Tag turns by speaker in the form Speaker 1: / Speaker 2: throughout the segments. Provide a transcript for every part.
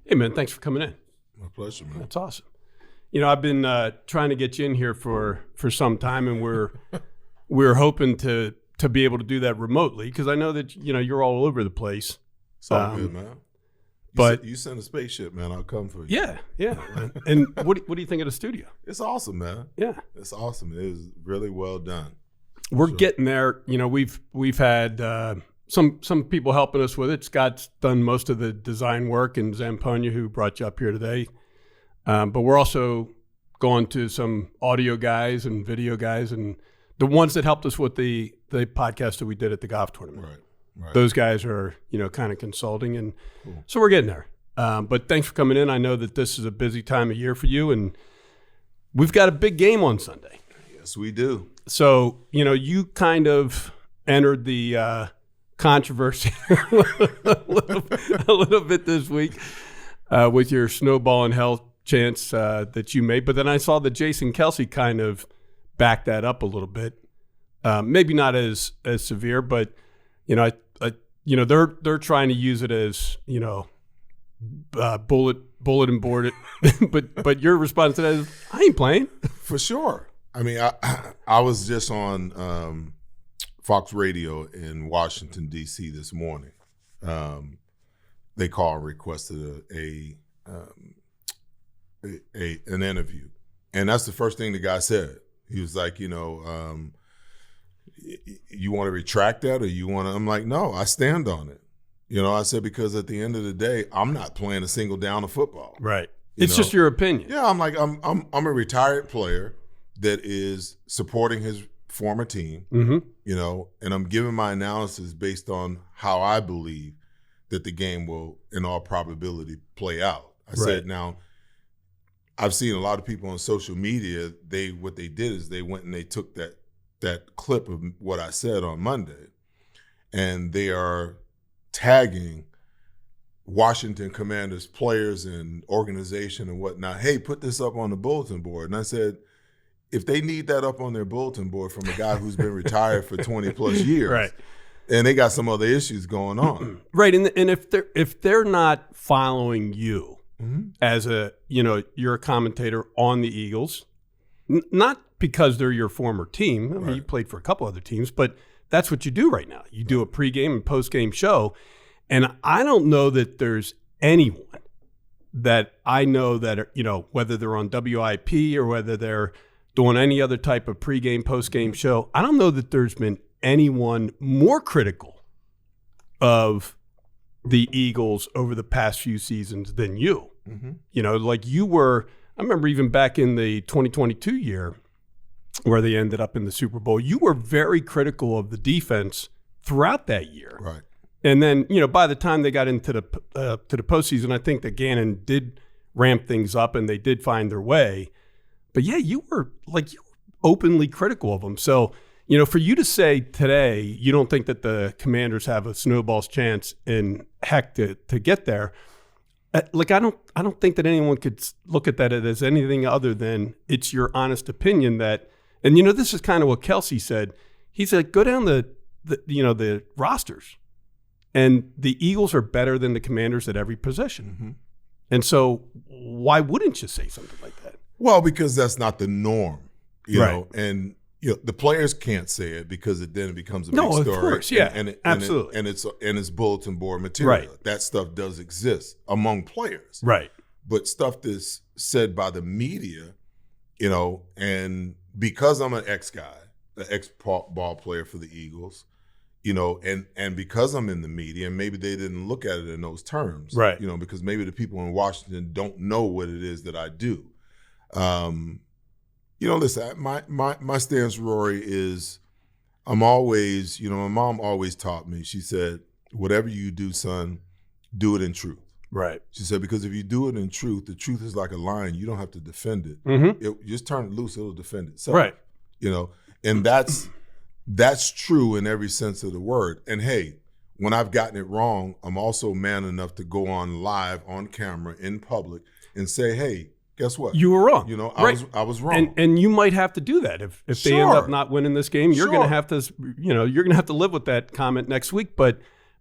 Speaker 1: Hey, man, thanks for coming in.
Speaker 2: My pleasure, man.
Speaker 1: That's awesome. You know, I've been trying to get you in here for some time, and we're hoping to be able to do that remotely because I know that, you know, you're all over the place.
Speaker 2: It's all good, man.
Speaker 1: But
Speaker 2: you send a spaceship, man. I'll come for you.
Speaker 1: Yeah. And what do you think of the studio?
Speaker 2: It's awesome, man.
Speaker 1: Yeah.
Speaker 2: It's awesome. It is really well done.
Speaker 1: We're getting there. You know, we've had some people helping us with it. Scott's done most of the design work, and Zamponia, who brought you up here today. But we're also going to some audio guys and video guys, and the ones that helped us with the podcast that we did at the golf tournament.
Speaker 2: Right.
Speaker 1: Those guys are, you know, kind of consulting, and
Speaker 2: cool.
Speaker 1: So we're getting there. But thanks for coming in. I know that this is a busy time of year for you, and we've got a big game on Sunday.
Speaker 2: Yes, we do.
Speaker 1: So, you know, you kind of entered the controversy a little bit this week with your snowball and hell chance that you made. But then I saw that Jason Kelsey kind of backed that up a little bit. Maybe not as severe, but, you know, they're trying to use it as, you know, bulletin board it. but your response to that is, I ain't playing.
Speaker 2: For sure. I mean, I was just on Fox Radio in Washington, D.C. this morning. They called and requested an interview. And that's the first thing the guy said. He was like, you know, you want to retract that or you want to? I'm like, no, I stand on it. You know, I said, because at the end of the day, I'm not playing a single down of football.
Speaker 1: Right. It's just your opinion.
Speaker 2: Yeah, I'm like, I'm a retired player that is supporting his former team, you know, and I'm giving my analysis based on how I believe that the game will, in all probability, play out. I said, now, I've seen a lot of people on social media, what they did is they went and they took that clip of what I said on Monday, and they are tagging Washington Commanders players and organization and whatnot. Hey, put this up on the bulletin board. And I said, if they need that up on their bulletin board from a guy who's been retired for 20 plus years,
Speaker 1: right,
Speaker 2: and they got some other issues going on,
Speaker 1: right, and if they're not following you as you're a commentator on the Eagles, not because they're your former team. I mean, you played for a couple other teams, but that's what you do right now. You do a pregame and postgame show, and I don't know that there's anyone that I know that are, you know, whether they're on WIP or whether they're doing any other type of pregame, postgame show, I don't know that there's been anyone more critical of the Eagles over the past few seasons than you. You know, like you were, I remember even back in the 2022 year where they ended up in the Super Bowl, you were very critical of the defense throughout that year.
Speaker 2: Right.
Speaker 1: And then, you know, by the time they got into the postseason, I think that Gannon did ramp things up and they did find their way. But yeah, you were openly critical of them. So, you know, for you to say today you don't think that the Commanders have a snowball's chance in heck to get there, like I don't think that anyone could look at that as anything other than it's your honest opinion that, and you know, this is kind of what Kelsey said. He said, go down the rosters, and the Eagles are better than the Commanders at every position. And so why wouldn't you say something like that?
Speaker 2: Well, because that's not the norm, you know, and you know, the players can't say it because then it becomes a big story.
Speaker 1: No, of course, yeah, absolutely.
Speaker 2: And it's bulletin board material.
Speaker 1: Right.
Speaker 2: That stuff does exist among players.
Speaker 1: Right.
Speaker 2: But stuff that's said by the media, you know, and because I'm an ex-guy, an ex-ball player for the Eagles, you know, and because I'm in the media, and maybe they didn't look at it in those terms.
Speaker 1: Right.
Speaker 2: You know, because maybe the people in Washington don't know what it is that I do. You know, listen, my stance, Rory, is I'm always, you know, my mom always taught me, she said, whatever you do, son, do it in truth.
Speaker 1: Right.
Speaker 2: She said, because if you do it in truth, the truth is like a lion. You don't have to defend it. You just turn it loose, it'll defend itself.
Speaker 1: Right.
Speaker 2: You know, and that's true in every sense of the word. And hey, when I've gotten it wrong, I'm also man enough to go on live, on camera, in public, and say, hey, guess what?
Speaker 1: You were wrong.
Speaker 2: You know,
Speaker 1: right.
Speaker 2: I was wrong.
Speaker 1: And you might have to do that if they end up not winning this game. You're going to have to, you know, you're going to have to live with that comment next week. But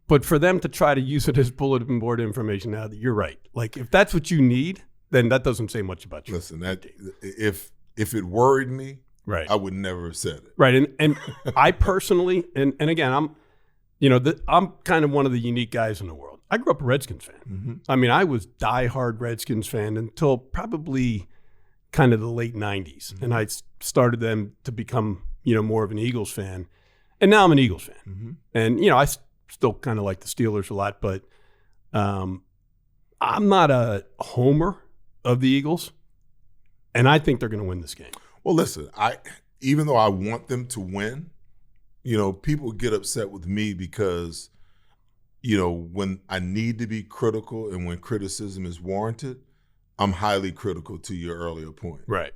Speaker 1: But for them to try to use it as bulletin board information now, you're right. Like, if that's what you need, then that doesn't say much about you.
Speaker 2: Listen, if it worried me,
Speaker 1: right,
Speaker 2: I would never have said it.
Speaker 1: Right, and I personally, and again, I'm kind of one of the unique guys in the world. I grew up a Redskins fan.
Speaker 2: Mm-hmm.
Speaker 1: I mean, I was diehard Redskins fan until probably kind of the late 90s. Mm-hmm. And I started them to become, more of an Eagles fan. And now I'm an Eagles fan. Mm-hmm. And, I still kind of like the Steelers a lot, but I'm not a homer of the Eagles. And I think they're going to win this game.
Speaker 2: Well, listen, even though I want them to win, people get upset with me because, when I need to be critical and when criticism is warranted, I'm highly critical to your earlier point.
Speaker 1: Right.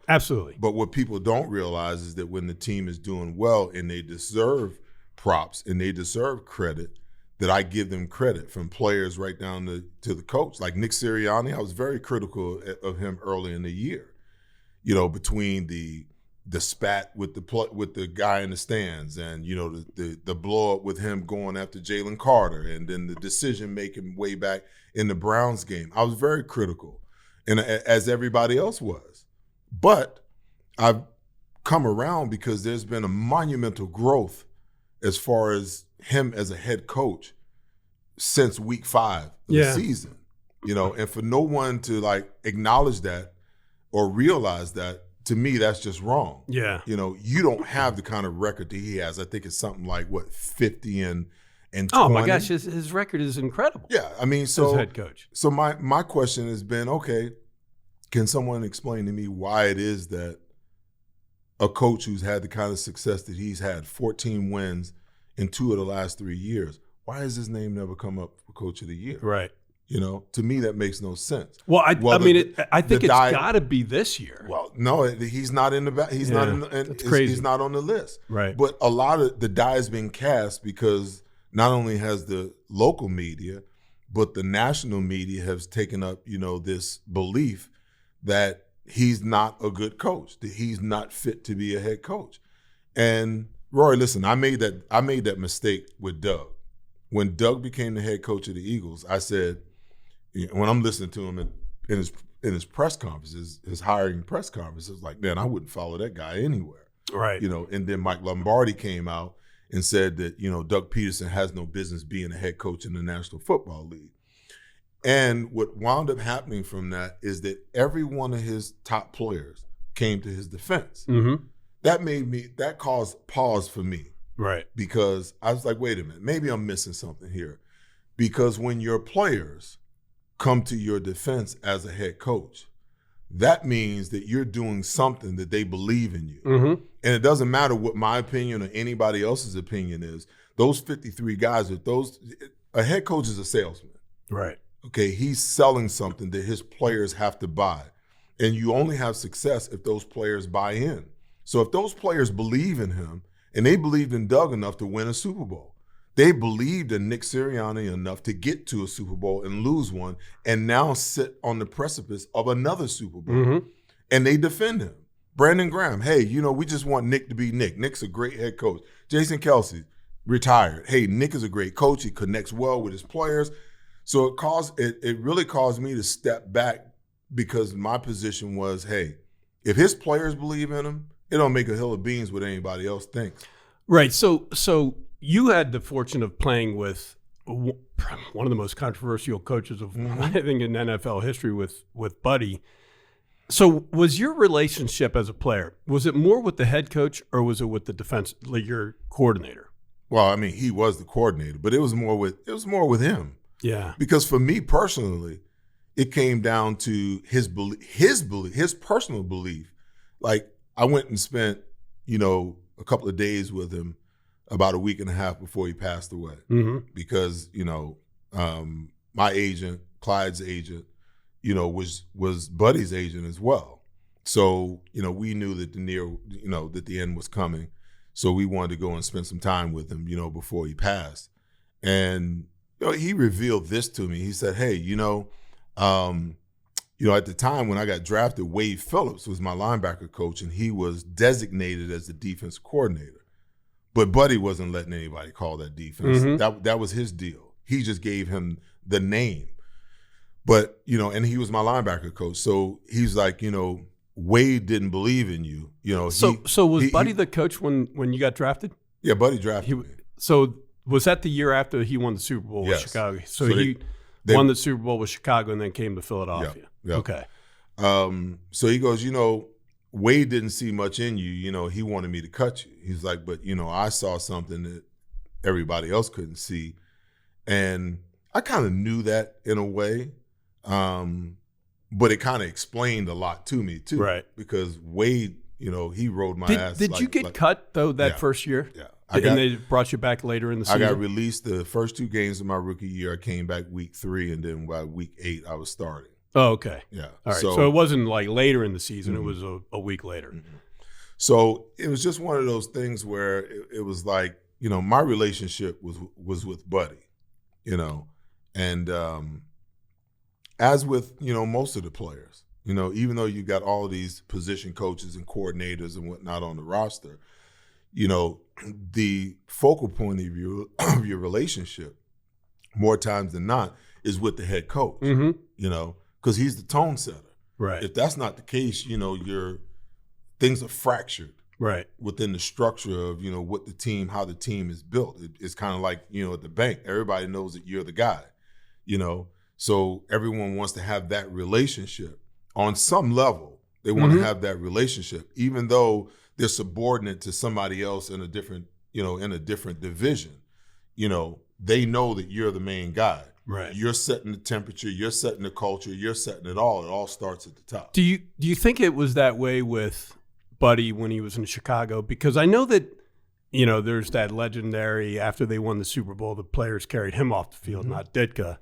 Speaker 2: Absolutely. But what people don't realize is that when the team is doing well and they deserve props and they deserve credit, that I give them credit, from players right down to the coach. Like Nick Sirianni, I was very critical of him early in the year. Between the spat with the guy in the stands, and the blow up with him going after Jalen Carter, and then the decision making way back in the Browns game, I was very critical, and as everybody else was. But I've come around because there's been a monumental growth as far as him as a head coach since week 5 of the season. And for no one to acknowledge that or realize that, to me, that's just wrong.
Speaker 1: Yeah.
Speaker 2: You don't have the kind of record that he has. I think it's something like 50 and 20.
Speaker 1: Oh my gosh, his record is incredible.
Speaker 2: Yeah, I mean,
Speaker 1: as head coach.
Speaker 2: So my question has been, okay, can someone explain to me why it is that a coach who's had the kind of success that he's had, 14 wins in 2 of the last 3 years, why has his name never come up for Coach of the Year?
Speaker 1: Right.
Speaker 2: To me, that makes no sense.
Speaker 1: Well, I think it's got to be this year.
Speaker 2: Well, no, he's not in the he's not in the,
Speaker 1: crazy.
Speaker 2: He's not on the list.
Speaker 1: Right.
Speaker 2: But a lot of the die has been cast because not only has the local media, but the national media has taken up, this belief that he's not a good coach, that he's not fit to be a head coach. And Rory, listen, I made that mistake with Doug. When Doug became the head coach of the Eagles, I said, when I'm listening to him in his press conferences, his hiring press conferences, like, man, I wouldn't follow that guy anywhere.
Speaker 1: Right.
Speaker 2: And then Mike Lombardi came out and said that, Doug Peterson has no business being a head coach in the National Football League. And what wound up happening from that is that every one of his top players came to his defense.
Speaker 1: Mm-hmm.
Speaker 2: That caused pause for me.
Speaker 1: Right.
Speaker 2: Because I was like, wait a minute, maybe I'm missing something here. Because when your players come to your defense as a head coach, that means that you're doing something that they believe in you.
Speaker 1: Mm-hmm.
Speaker 2: And it doesn't matter what my opinion or anybody else's opinion is. Those 53 guys a head coach is a salesman.
Speaker 1: Right.
Speaker 2: Okay, he's selling something that his players have to buy. And you only have success if those players buy in. So if those players believe in him, and they believed in Doug enough to win a Super Bowl, they believed in Nick Sirianni enough to get to a Super Bowl and lose one, and now sit on the precipice of another Super Bowl.
Speaker 1: Mm-hmm.
Speaker 2: And they defend him. Brandon Graham, hey, we just want Nick to be Nick. Nick's a great head coach. Jason Kelsey, retired. Hey, Nick is a great coach. He connects well with his players. So it really caused me to step back, because my position was, hey, if his players believe in him, it don't make a hill of beans what anybody else thinks.
Speaker 1: Right. So you had the fortune of playing with one of the most controversial coaches of, I think, in NFL history with Buddy. So was your relationship as a player, was it more with the head coach or was it with the defense, like your coordinator?
Speaker 2: Well, I mean, he was the coordinator, but it was more with him.
Speaker 1: Yeah.
Speaker 2: Because for me personally, it came down to his personal belief. Like, I went and spent, a couple of days with him about a week and a half before he passed away.
Speaker 1: Mm-hmm.
Speaker 2: Because, my agent, Clyde's agent, was Buddy's agent as well. So, we knew that that the end was coming. So we wanted to go and spend some time with him, before he passed. And he revealed this to me. He said, hey, at the time when I got drafted, Wade Phillips was my linebacker coach, and he was designated as the defense coordinator. But Buddy wasn't letting anybody call that defense. That was his deal. He just gave him the name. But, and he was my linebacker coach. So he's like, Wade didn't believe in you.
Speaker 1: So was Buddy the coach when you got drafted?
Speaker 2: Yeah, Buddy drafted me.
Speaker 1: So was that the year after he won the Super Bowl with Chicago? So he won the Super Bowl with Chicago and then came to Philadelphia.
Speaker 2: Yeah.
Speaker 1: Okay.
Speaker 2: So he goes, Wade didn't see much in you. He wanted me to cut you. He's like, but, I saw something that everybody else couldn't see. And I kind of knew that in a way. But it kind of explained a lot to me too.
Speaker 1: Right.
Speaker 2: Because Wade, he rode my ass.
Speaker 1: Did you get cut though that first year?
Speaker 2: Yeah.
Speaker 1: And they brought you back later in the season?
Speaker 2: I got released the first 2 games of my rookie year. I came back week 3, and then by week 8, I was starting.
Speaker 1: Oh, okay.
Speaker 2: Yeah.
Speaker 1: All right. So it wasn't like later in the season. It was a week later.
Speaker 2: So it was just one of those things where it was like, my relationship was with Buddy, and as with, most of the players, even though you got all of these position coaches and coordinators and whatnot on the roster, the focal point of your relationship more times than not is with the head coach, because he's the tone setter.
Speaker 1: Right.
Speaker 2: If that's not the case, things are fractured.
Speaker 1: Right.
Speaker 2: Within the structure of, what how the team is built. It's kind of like, at the bank, everybody knows that you're the guy, So everyone wants to have that relationship. On some level, they want to have that relationship, even though they're subordinate to somebody else in a different, in a different division. They know that you're the main guy.
Speaker 1: Right.
Speaker 2: You're setting the temperature, you're setting the culture, you're setting it all. It all starts at the top.
Speaker 1: Do you think it was that way with Buddy when he was in Chicago? Because I know that, there's that legendary, after they won the Super Bowl, the players carried him off the field, not Ditka.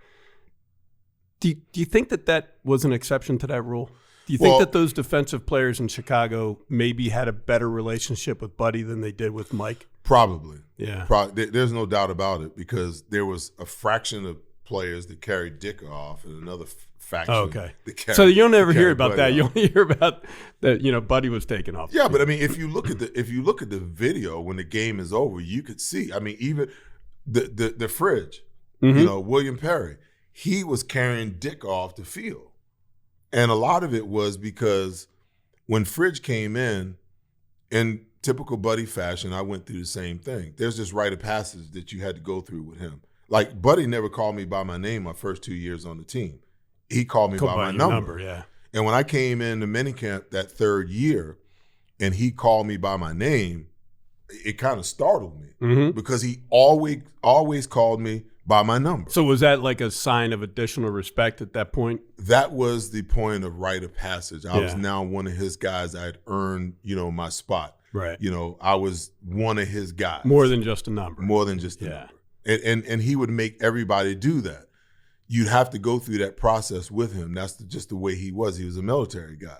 Speaker 1: Do you think that was an exception to that rule? Do you think that those defensive players in Chicago maybe had a better relationship with Buddy than they did with Mike?
Speaker 2: Probably.
Speaker 1: Yeah.
Speaker 2: There's no doubt about it, because there was a fraction of players that carried Dick off and another faction.
Speaker 1: Oh, okay.
Speaker 2: That carried,
Speaker 1: so you'll never hear about
Speaker 2: Buddy
Speaker 1: that.
Speaker 2: off.
Speaker 1: You only hear about that. Buddy was taken off.
Speaker 2: Yeah, but I mean, if you look at the video when the game is over, you could see. I mean, even the fridge. William Perry. He was carrying Dick off the field. And a lot of it was because when Fridge came in typical Buddy fashion, I went through the same thing. There's this rite of passage that you had to go through with him. Like, Buddy never called me by my name my first 2 years on the team. He called me by my number.
Speaker 1: Yeah.
Speaker 2: And when I came in the minicamp that 3rd year and he called me by my name, it kind of startled me because he always called me by my number.
Speaker 1: So was that like a sign of additional respect at that point?
Speaker 2: That was the point of rite of passage. I was now one of his guys. I had earned, my spot.
Speaker 1: Right.
Speaker 2: I was one of his guys.
Speaker 1: More than just a number.
Speaker 2: More than just a number. And he would make everybody do that. You'd have to go through that process with him. That's just the way he was. He was a military guy.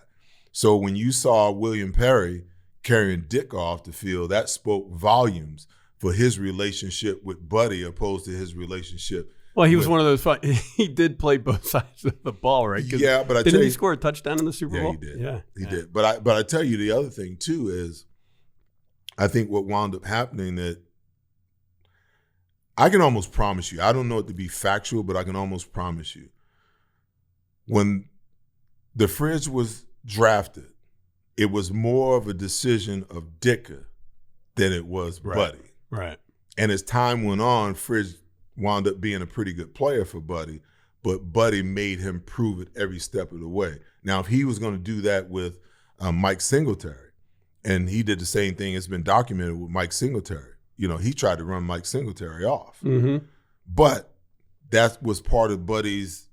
Speaker 2: So when you saw William Perry carrying Dick off the field, that spoke volumes for his relationship with Buddy opposed to his relationship.
Speaker 1: Well, he was one of those. He did play both sides of the ball, right?
Speaker 2: Yeah, but
Speaker 1: didn't he score a touchdown in the Super Bowl?
Speaker 2: He did.
Speaker 1: Yeah,
Speaker 2: he did. But I tell you, the other thing too is, I think what wound up happening that I can almost promise you. I don't know it to be factual, but I can almost promise you, when the Fridge was drafted, it was more of a decision of Ditka than it was Buddy.
Speaker 1: Right.
Speaker 2: And as time went on, Fridge wound up being a pretty good player for Buddy, but Buddy made him prove it every step of the way. Now, if he was going to do that with Mike Singletary, and he did the same thing, it's been documented with Mike Singletary. He tried to run Mike Singletary off. But that was part of Buddy's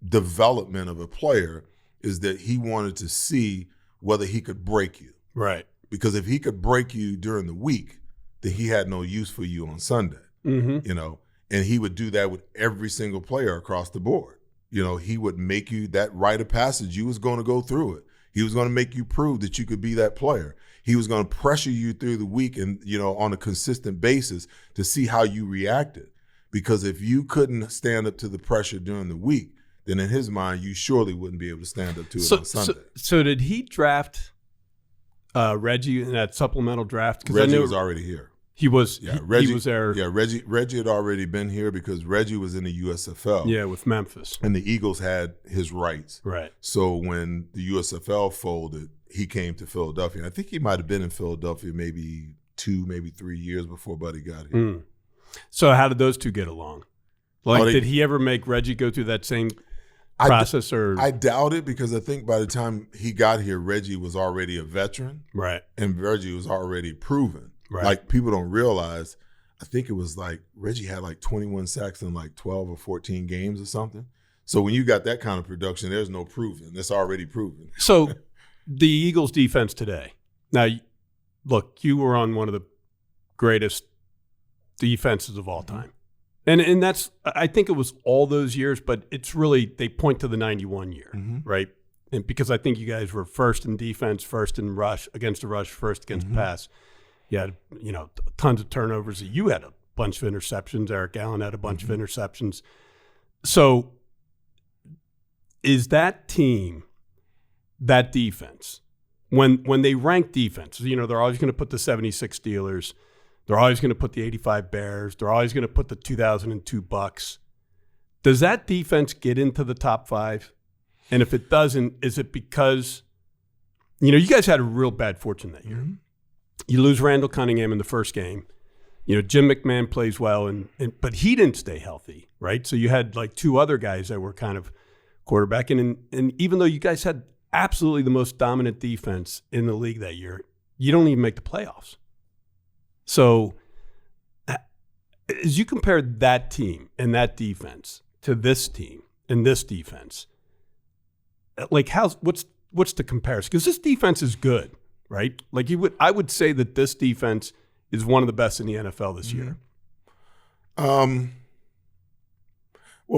Speaker 2: development of a player, is that he wanted to see whether he could break you.
Speaker 1: Right.
Speaker 2: Because if he could break you during the week, then he had no use for you on Sunday, and he would do that with every single player across the board. He would make you that rite of passage. You was going to go through it. He was going to make you prove that you could be that player. He was going to pressure you through the week and, on a consistent basis to see how you reacted. Because if you couldn't stand up to the pressure during the week, then in his mind, you surely wouldn't be able to stand up to it on Sunday.
Speaker 1: So did he draft Reggie in that supplemental draft?
Speaker 2: Reggie was already here.
Speaker 1: He was
Speaker 2: Reggie,
Speaker 1: he was there.
Speaker 2: Yeah, Reggie had already been here because Reggie was in the USFL.
Speaker 1: Yeah, with Memphis.
Speaker 2: And the Eagles had his rights.
Speaker 1: Right.
Speaker 2: So when the USFL folded, he came to Philadelphia. I think he might have been in Philadelphia maybe 2, maybe 3 years before Buddy got here.
Speaker 1: So how did those two get along? Like, did he ever make Reggie go through that same process? I
Speaker 2: doubt it, because I think by the time he got here, Reggie was already a veteran.
Speaker 1: Right.
Speaker 2: And Reggie was already proven.
Speaker 1: Right.
Speaker 2: Like, people don't realize, I think it was like Reggie had like 21 sacks in like 12 or 14 games or something. So when you got that kind of production, there's no proving. It's already proven.
Speaker 1: So the Eagles defense today. Now, look, you were on one of the greatest defenses of all time. And that's, I think it was all those years, but it's really, they point to the 91 year, right? And because I think you guys were first in defense, first in rush, against the rush, first against the pass. You had, tons of turnovers. You had a bunch of interceptions. Eric Allen had a bunch of interceptions. So is that team, that defense, when they rank defense, they're always going to put the 76 Steelers, they're always going to put the 85 Bears, they're always going to put the 2002 Bucks. Does that defense get into the top 5? And if it doesn't, is it because, you guys had a real bad fortune that year. You lose Randall Cunningham in the first game. Jim McMahon plays well, but he didn't stay healthy, right? So you had like 2 other guys that were kind of quarterbacking. And even though you guys had absolutely the most dominant defense in the league that year, you don't even make the playoffs. So as you compare that team and that defense to this team and this defense, like what's the comparison? Because this defense is good, right? Like I would say that this defense is one of the best in the NFL this year.
Speaker 2: Well,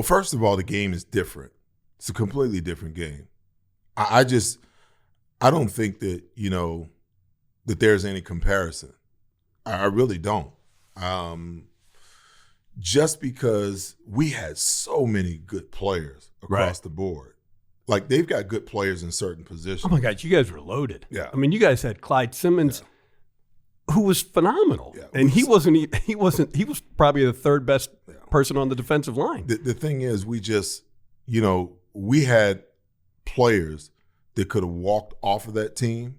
Speaker 2: first of all, the game is different. It's a completely different game. I don't think that, that there's any comparison. I really don't. Just because we had so many good players across the board. Like, they've got good players in certain positions.
Speaker 1: Oh my God, you guys were loaded.
Speaker 2: Yeah.
Speaker 1: I mean, you guys had Clyde Simmons, who was phenomenal. Yeah. And he was probably the 3rd best person on the defensive line.
Speaker 2: The thing is, we just, we had players that could have walked off of that team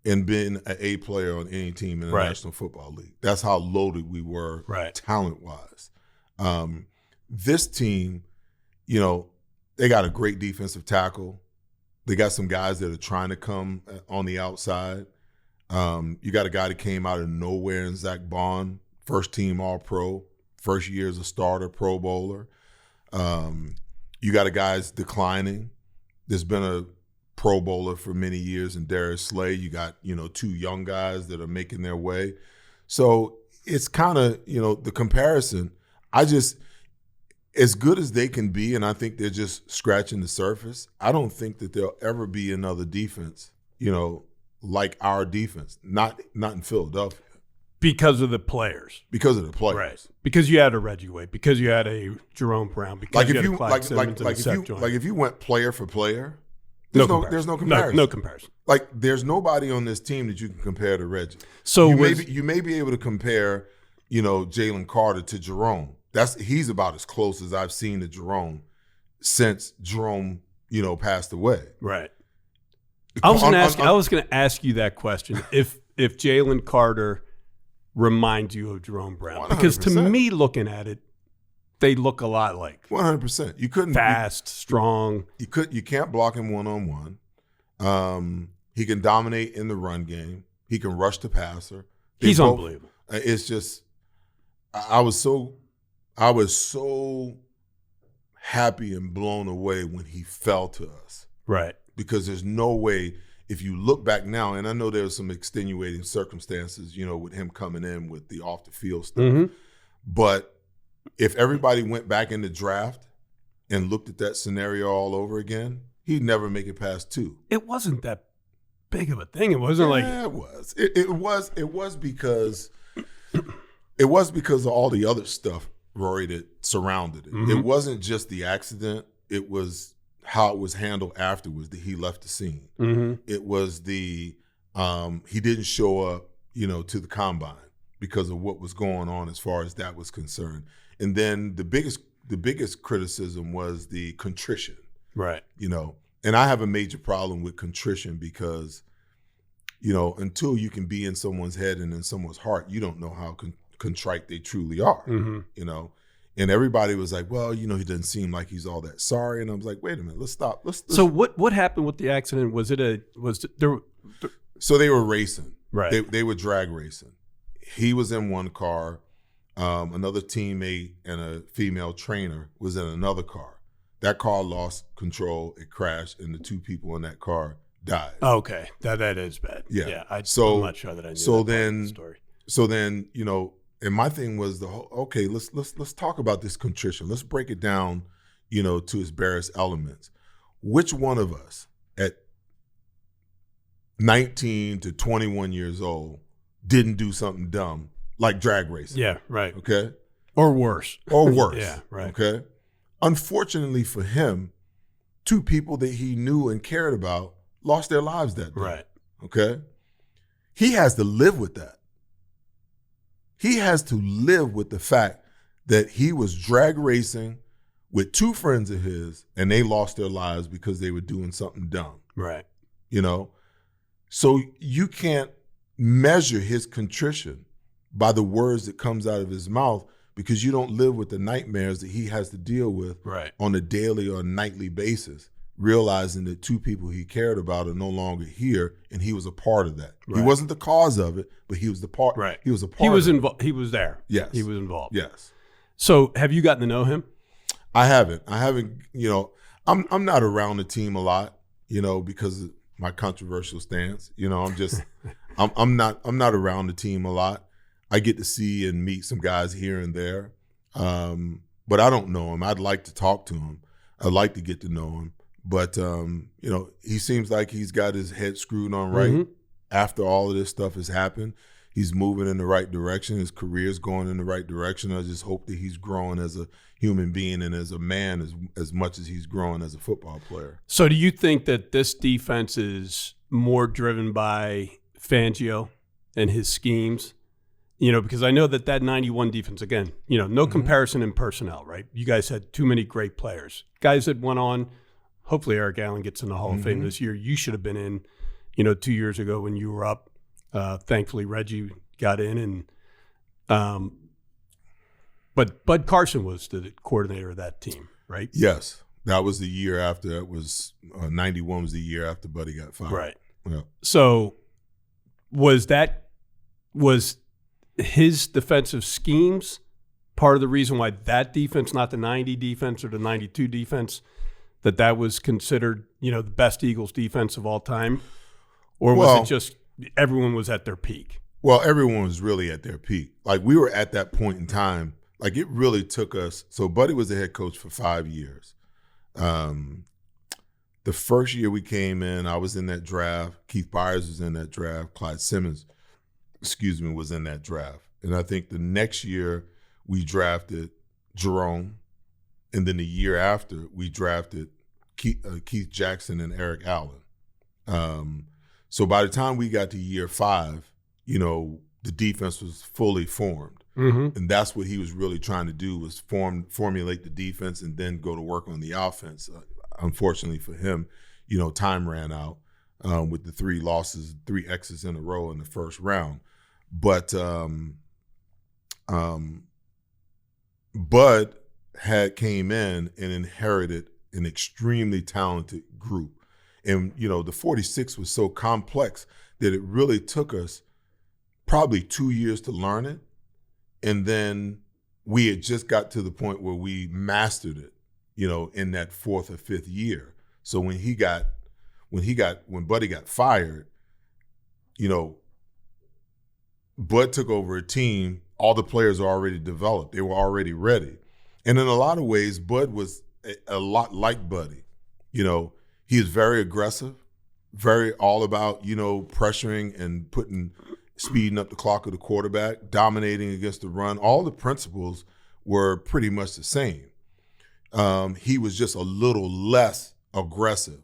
Speaker 2: and been an A player on any team in the National Football League. That's how loaded we were talent-wise. This team, they got a great defensive tackle. They got some guys that are trying to come on the outside. You got a guy that came out of nowhere in Zach Bond, first-team All-Pro, first year as a starter, Pro Bowler. You got a guy that's declining. There's been a Pro Bowler for many years in Darius Slay. You got, 2 young guys that are making their way. So it's kind of, the comparison. As good as they can be, and I think they're just scratching the surface, I don't think that there'll ever be another defense, like our defense. Not in Philadelphia.
Speaker 1: Because of the players.
Speaker 2: Because of the players.
Speaker 1: Right. Because you had a Reggie Wade. Because you had a Jerome Brown. Because you had a Clyde Simmons and a Seth Joyner.
Speaker 2: Like if you went player for player, there's no comparison.
Speaker 1: No comparison.
Speaker 2: Like, there's nobody on this team that you can compare to Reggie.
Speaker 1: So
Speaker 2: you may be able to compare, Jalen Carter to Jerome. He's about as close as I've seen to Jerome since Jerome, passed away.
Speaker 1: Right. I was going to ask you that question. If Jalen Carter reminds you of Jerome Brown,
Speaker 2: 100%.
Speaker 1: Because to me, looking at it, they look a lot like
Speaker 2: 100%. You couldn't
Speaker 1: strong.
Speaker 2: You can't block him one-on-one. He can dominate in the run game. He can rush the passer.
Speaker 1: He's unbelievable.
Speaker 2: It's just, I was so happy and blown away when he fell to us.
Speaker 1: Right.
Speaker 2: Because there's no way, if you look back now, and I know there's some extenuating circumstances, with him coming in with the off the field stuff. But if everybody went back in the draft and looked at that scenario all over again, he'd never make it past 2.
Speaker 1: It wasn't that big of a thing. It wasn't
Speaker 2: it was. It was because of all the other stuff, Rory, that surrounded it. It wasn't just the accident. It was how it was handled afterwards, that he left the scene. It was he didn't show up, to the combine because of what was going on as far as that was concerned. And then the biggest criticism was the contrition.
Speaker 1: Right.
Speaker 2: And I have a major problem with contrition because, until you can be in someone's head and in someone's heart, you don't know how contrite they truly are, And everybody was like, well, he doesn't seem like he's all that sorry. And I was like, wait a minute, let's stop.
Speaker 1: So what happened with the accident?
Speaker 2: So they were racing.
Speaker 1: Right.
Speaker 2: They were drag racing. He was in one car. Another teammate and a female trainer was in another car. That car lost control. It crashed, and the two people in that car died.
Speaker 1: Okay, that is bad.
Speaker 2: Yeah.
Speaker 1: I'm not sure that I knew that story.
Speaker 2: So then, and my thing was let's talk about this contrition. Let's break it down, to its barest elements. Which one of us at 19 to 21 years old didn't do something dumb like drag racing?
Speaker 1: Yeah, right.
Speaker 2: Okay.
Speaker 1: Or worse.
Speaker 2: Yeah,
Speaker 1: right.
Speaker 2: Okay. Unfortunately for him, two people that he knew and cared about lost their lives that day.
Speaker 1: Right.
Speaker 2: Okay. He has to live with that. He has to live with the fact that he was drag racing with two friends of his and they lost their lives because they were doing something dumb.
Speaker 1: Right.
Speaker 2: So you can't measure his contrition by the words that comes out of his mouth because you don't live with the nightmares that he has to deal with on a daily or nightly basis, realizing that two people he cared about are no longer here, and he was a part of that. Right. He wasn't the cause of it, but he was the part.
Speaker 1: Right.
Speaker 2: He was a part.
Speaker 1: He was involved. He was there.
Speaker 2: Yes.
Speaker 1: He was involved.
Speaker 2: Yes.
Speaker 1: So, have you gotten to know him?
Speaker 2: I haven't. I'm not around the team a lot, because of my controversial stance. I'm not around the team a lot. I get to see and meet some guys here and there, but I don't know him. I'd like to talk to him. I'd like to get to know him. But, he seems like he's got his head screwed on right after all of this stuff has happened. He's moving in the right direction. His career's going in the right direction. I just hope that he's growing as a human being and as a man as much as he's growing as a football player.
Speaker 1: So do you think that this defense is more driven by Fangio and his schemes? Because I know that 91 defense, again, no comparison in personnel, right? You guys had too many great players. Guys that went on, hopefully Eric Allen gets in the Hall of Fame this year. You should have been in, 2 years ago when you were up. Thankfully, Reggie got in. But Bud Carson was the coordinator of that team, right?
Speaker 2: Yes. That was the year after. It was 91 was the year after Buddy got fired.
Speaker 1: Right.
Speaker 2: Yeah.
Speaker 1: So was his defensive schemes part of the reason why that defense, not the 90 defense or the 92 defense, that was considered, the best Eagles defense of all time? Or was it just everyone was at their peak?
Speaker 2: Well, everyone was really at their peak. Like, we were at that point in time. Like, it really took us. So Buddy was the head coach for 5 years. The first year we came in, I was in that draft. Keith Byers was in that draft. Clyde Simmons, was in that draft. And I think the next year we drafted Jerome. And then the year after, we drafted Keith Jackson and Eric Allen. So by the time we got to year 5, the defense was fully formed. And that's what he was really trying to do, was formulate the defense and then go to work on the offense. Unfortunately for him, time ran out with the 3 losses, 3 X's in a row in the first round. But Bud came in and inherited an extremely talented group. And, the 46 was so complex that it really took us probably 2 years to learn it. And then we had just got to the point where we mastered it, in that 4th or 5th year. So when Buddy got fired, Bud took over a team, all the players were already developed. They were already ready. And in a lot of ways, Bud was a lot like Buddy. He is very aggressive, very all about, pressuring and speeding up the clock of the quarterback, dominating against the run. All the principles were pretty much the same. He was just a little less aggressive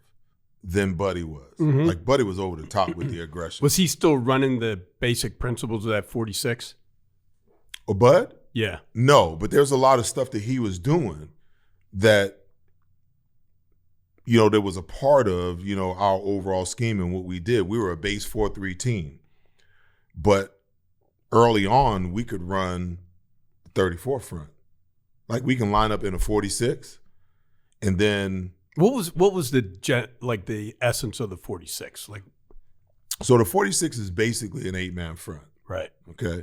Speaker 2: than Buddy was. Like, Buddy was over the top with the aggression.
Speaker 1: Was he still running the basic principles of that 46?
Speaker 2: Or Bud?
Speaker 1: Yeah.
Speaker 2: No, but there's a lot of stuff that he was doing that, that was a part of, our overall scheme and what we did. We were a base 4-3 team. But early on, we could run 34 front. Like we can line up in a 46 and then
Speaker 1: what was the essence of the 46?
Speaker 2: So the 46 is basically an 8-man front.
Speaker 1: Right.
Speaker 2: Okay.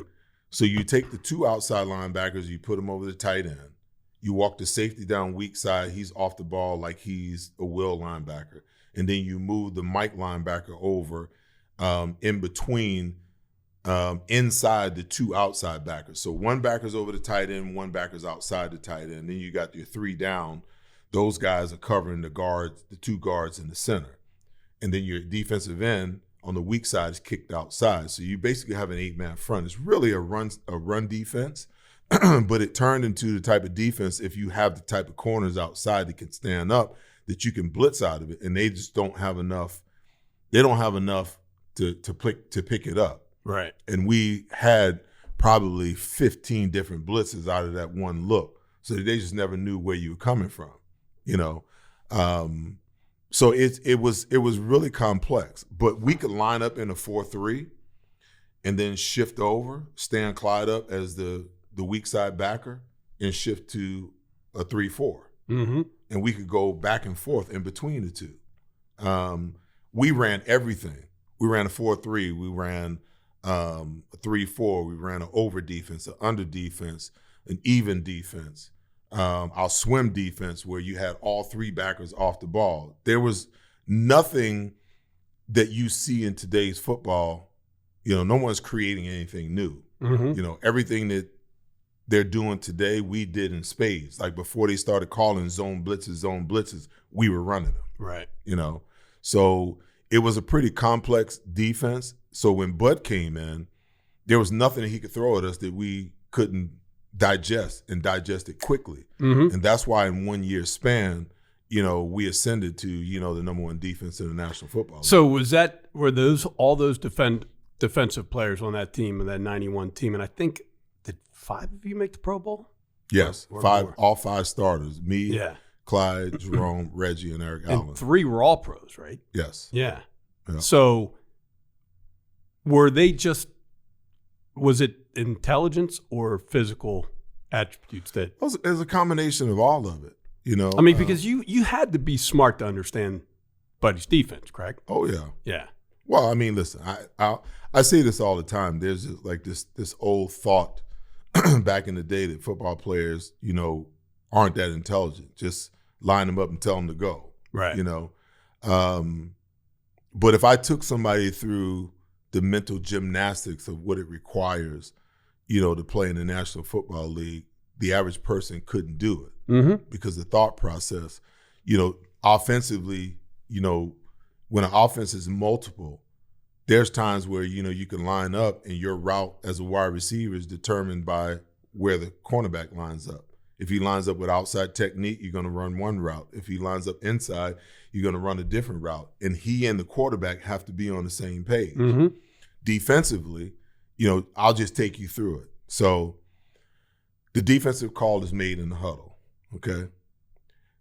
Speaker 2: So you take the 2 outside linebackers, you put them over the tight end. You walk the safety down weak side. He's off the ball like he's a will linebacker. And then you move the Mike linebacker over in between inside the 2 outside backers. So 1 backer's over the tight end, 1 backer's outside the tight end. Then you got your 3 down. Those guys are covering the guards, the 2 guards in the center. And then your defensive end on the weak side is kicked outside. So you basically have an 8-man front. It's really a run defense, but it turned into the type of defense if you have the type of corners outside that can stand up that you can blitz out of it. And they just don't have enough. They don't have enough to pick it up.
Speaker 1: Right. And
Speaker 2: we had probably 15 different blitzes out of that one look. So they just never knew where you were coming from, So it was really complex, but we could line up in a 4-3 and then shift over, stand Clyde up as the weak side backer and shift to a 3-4.
Speaker 1: Mm-hmm.
Speaker 2: And we could go back and forth in between the two. We ran everything. We ran a 4-3. We ran a 3-4. We ran an over defense, an under defense, an even defense. Our swim defense where you had all 3 backers off the ball. There was nothing that you see in today's football. No one's creating anything new.
Speaker 1: Mm-hmm.
Speaker 2: Everything that they're doing today, we did in spades. Like before they started calling zone blitzes, we were running them.
Speaker 1: Right.
Speaker 2: So it was a pretty complex defense. So when Bud came in, there was nothing that he could throw at us that we couldn't digest it quickly.
Speaker 1: Mm-hmm.
Speaker 2: And that's why in 1 year span, we ascended to, the number 1 defense in the National Football League.
Speaker 1: So were all those defensive players on that team, and that 91 team, and I think, did 5 of you make the Pro Bowl?
Speaker 2: Yes,
Speaker 1: or
Speaker 2: 5,
Speaker 1: more?
Speaker 2: all 5 starters. Me,
Speaker 1: yeah.
Speaker 2: Clyde, Jerome, Reggie, and Eric Allen.
Speaker 1: And 3 were all pros, right?
Speaker 2: Yes.
Speaker 1: Yeah.
Speaker 2: Yeah.
Speaker 1: So was it intelligence or physical attributes that?
Speaker 2: It was a combination of all of it,
Speaker 1: because you had to be smart to understand Buddy's defense, correct?
Speaker 2: Oh, yeah.
Speaker 1: Yeah.
Speaker 2: Well, listen, I say this all the time. There's just like this old thought back in the day that football players, aren't that intelligent. Just line them up and tell them to go.
Speaker 1: Right.
Speaker 2: But if I took somebody through the mental gymnastics of what it requires, to play in the National Football League, the average person couldn't do it.
Speaker 1: Mm-hmm.
Speaker 2: Because the thought process, offensively, when an offense is multiple, there's times where, you can line up and your route as a wide receiver is determined by where the cornerback lines up. If he lines up with outside technique, you're going to run one route. If he lines up inside, you're going to run a different route. And he and the quarterback have to be on the same page.
Speaker 1: Mm-hmm.
Speaker 2: Defensively, I'll just take you through it. So the defensive call is made in the huddle, okay?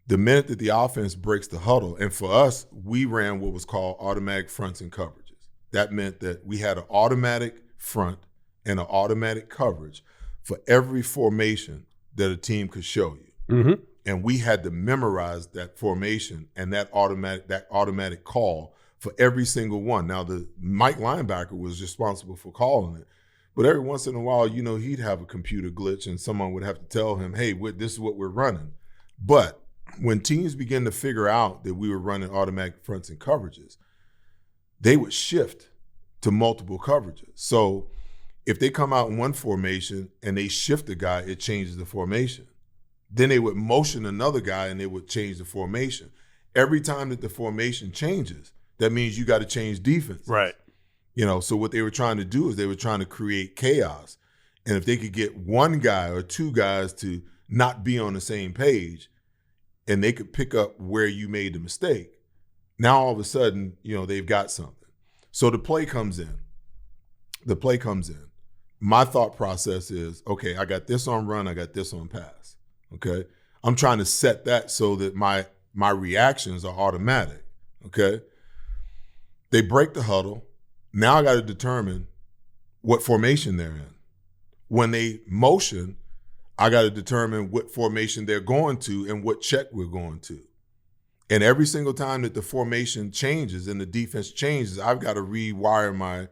Speaker 2: The minute that the offense breaks the huddle, and for us, we ran what was called automatic fronts and coverages. That meant that we had an automatic front and an automatic coverage for every formation that a team could show you.
Speaker 1: Mm-hmm.
Speaker 2: And we had to memorize that formation and that automatic call for every single one. Now, the Mike linebacker was responsible for calling it. But every once in a while, he'd have a computer glitch and someone would have to tell him, hey, this is what we're running. But when teams began to figure out that we were running automatic fronts and coverages, they would shift to multiple coverages. So if they come out in one formation and they shift the guy, it changes the formation. Then they would motion another guy and they would change the formation. Every time that the formation changes, that means you got to change defense.
Speaker 1: Right.
Speaker 2: So what they were trying to do is they were trying to create chaos. And if they could get one guy or 2 guys to not be on the same page and they could pick up where you made the mistake, now all of a sudden, they've got something. So the play comes in. my thought process is, okay, I got this on run, I got this on pass. Okay. I'm trying to set that so that my reactions are automatic. Okay. They break the huddle. Now I got to determine what formation they're in. When they motion, I got to determine what formation they're going to and what check we're going to. And every single time that the formation changes and the defense changes, I've got to reset my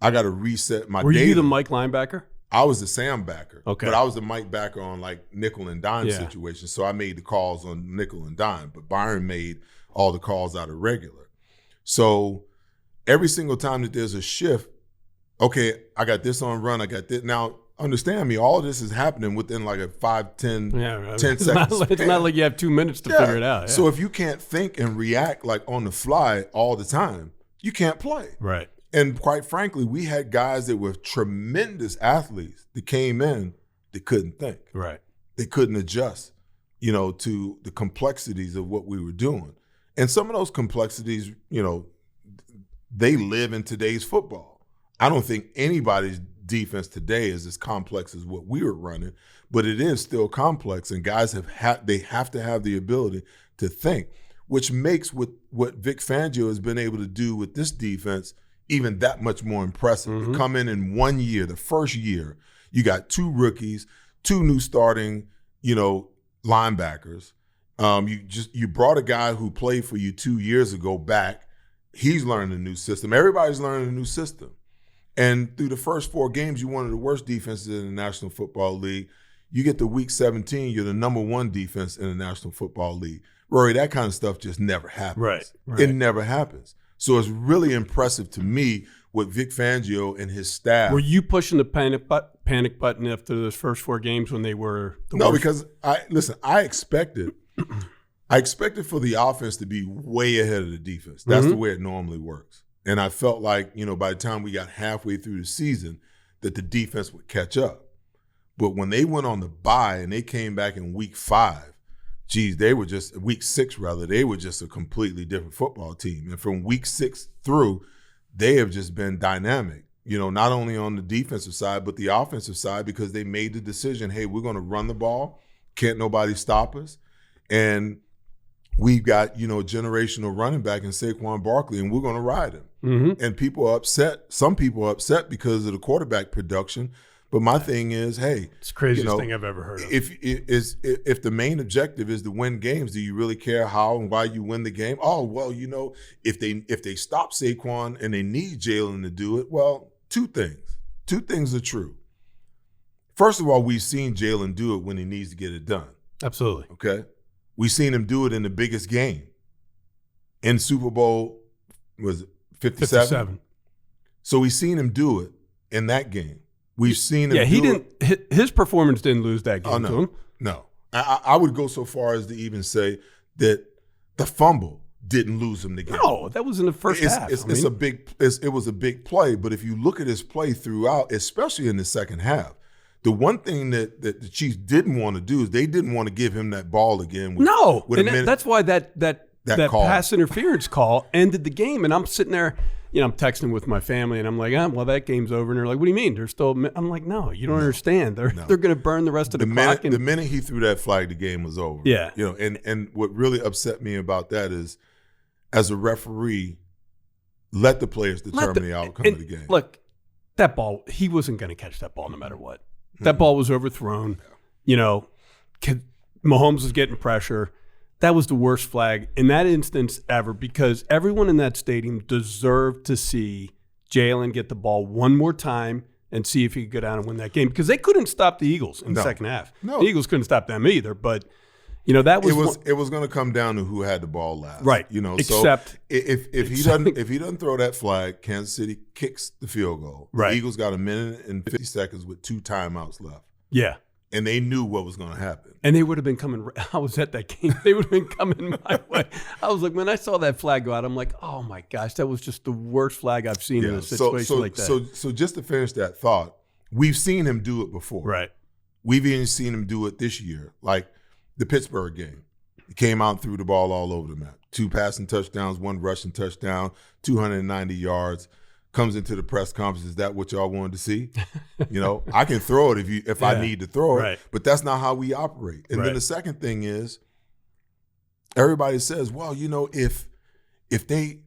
Speaker 2: data.
Speaker 1: Were you the Mike linebacker?
Speaker 2: I was the Sam backer.
Speaker 1: Okay.
Speaker 2: But I was the Mike backer on like nickel and dime situations. So I made the calls on nickel and dime, but Byron made all the calls out of regular. So every single time that there's a shift, okay, I got this on run, I got this. Now, understand me, all of this is happening within like a 10 seconds.
Speaker 1: It's not like you have 2 minutes to figure it out. Yeah.
Speaker 2: So if you can't think and react like on the fly all the time, you can't play.
Speaker 1: Right.
Speaker 2: And quite frankly, we had guys that were tremendous athletes that came in that couldn't think.
Speaker 1: Right.
Speaker 2: They couldn't adjust, to the complexities of what we were doing. And some of those complexities, they live in today's football. I don't think anybody's defense today is as complex as what we were running, but it is still complex, and guys have to have the ability to think, which makes what Vic Fangio has been able to do with this defense even that much more impressive. Mm-hmm. To come in 1 year, the first year, you got 2 rookies, 2 new starting, linebackers. You brought a guy who played for you 2 years ago back. He's learning a new system. Everybody's learning a new system. And through the first 4 games, you're one of the worst defenses in the National Football League. You get to week 17, you're the number 1 defense in the National Football League. Rory, that kind of stuff just never happens.
Speaker 1: Right.
Speaker 2: It never happens. So it's really impressive to me with Vic Fangio and his staff.
Speaker 1: Were you pushing the panic button after those first 4 games when they were the worst?
Speaker 2: No, because I expected for the offense to be way ahead of the defense. That's the way it normally works. And I felt like, by the time we got halfway through the season, that the defense would catch up. But when they went on the bye and they came back in week 5, they were just, week 6 rather, they were just a completely different football team. And from week 6 through, they have just been dynamic, not only on the defensive side, but the offensive side, because they made the decision, hey, we're going to run the ball. Can't nobody stop us. And we've got, a generational running back in Saquon Barkley, and we're going to ride him. Mm-hmm. And people are upset. Some people are upset because of the quarterback production. But my thing is, hey,
Speaker 1: it's the craziest thing I've ever heard of.
Speaker 2: If the main objective is to win games, do you really care how and why you win the game? Oh, well, if they stop Saquon and they need Jalen to do it, well, 2 things. 2 things are true. First of all, we've seen Jalen do it when he needs to get it done.
Speaker 1: Absolutely.
Speaker 2: Okay? We've seen him do it in the biggest game. In Super Bowl, was it 57? So we've seen him do it in that game. We've seen him
Speaker 1: his performance didn't lose that game to him.
Speaker 2: No. I would go so far as to even say that the fumble didn't lose him the game.
Speaker 1: No, that was in the first half.
Speaker 2: It was a big play, but if you look at his play throughout, especially in the second half, the one thing that the Chiefs didn't want to do is they didn't want to give him that ball again.
Speaker 1: That's why that pass interference call ended the game. And I'm sitting there, I'm texting with my family, and I'm like, well, that game's over. And they're like, what do you mean? They're still. I'm like, no, you don't understand. They're going to burn the rest of the clock.
Speaker 2: The minute he threw that flag, the game was over.
Speaker 1: Yeah.
Speaker 2: And what really upset me about that is, as a referee, let the players determine the outcome of the game.
Speaker 1: Look, that ball, he wasn't going to catch that ball no matter what. That ball was overthrown. Mahomes was getting pressure. That was the worst flag in that instance ever, because everyone in that stadium deserved to see Jalen get the ball one more time and see if he could go down and win that game, because they couldn't stop the Eagles in the second half. No. The Eagles couldn't stop them either, but that was
Speaker 2: it was going to come down to who had the ball last.
Speaker 1: Right.
Speaker 2: Except so if he doesn't throw that flag, Kansas City kicks the field goal.
Speaker 1: Right.
Speaker 2: The Eagles got 1 minute and 50 seconds with 2 timeouts left.
Speaker 1: Yeah.
Speaker 2: And they knew what was going to happen.
Speaker 1: And they would have been coming. I was at that game. They would have been coming my way. I was like, when I saw that flag go out, I'm like, oh my gosh, that was just the worst flag I've seen in a situation like that.
Speaker 2: So just to finish that thought, we've seen him do it before.
Speaker 1: Right.
Speaker 2: We've even seen him do it this year, like the Pittsburgh game. He came out and threw the ball all over the map. 2 passing touchdowns, 1 rushing touchdown, 290 yards. A comes into the press conference, is that what y'all wanted to see? You know, I can throw it if I need to throw it,
Speaker 1: right.
Speaker 2: but that's not how we operate. And then the second thing is, everybody says, well, you know, if they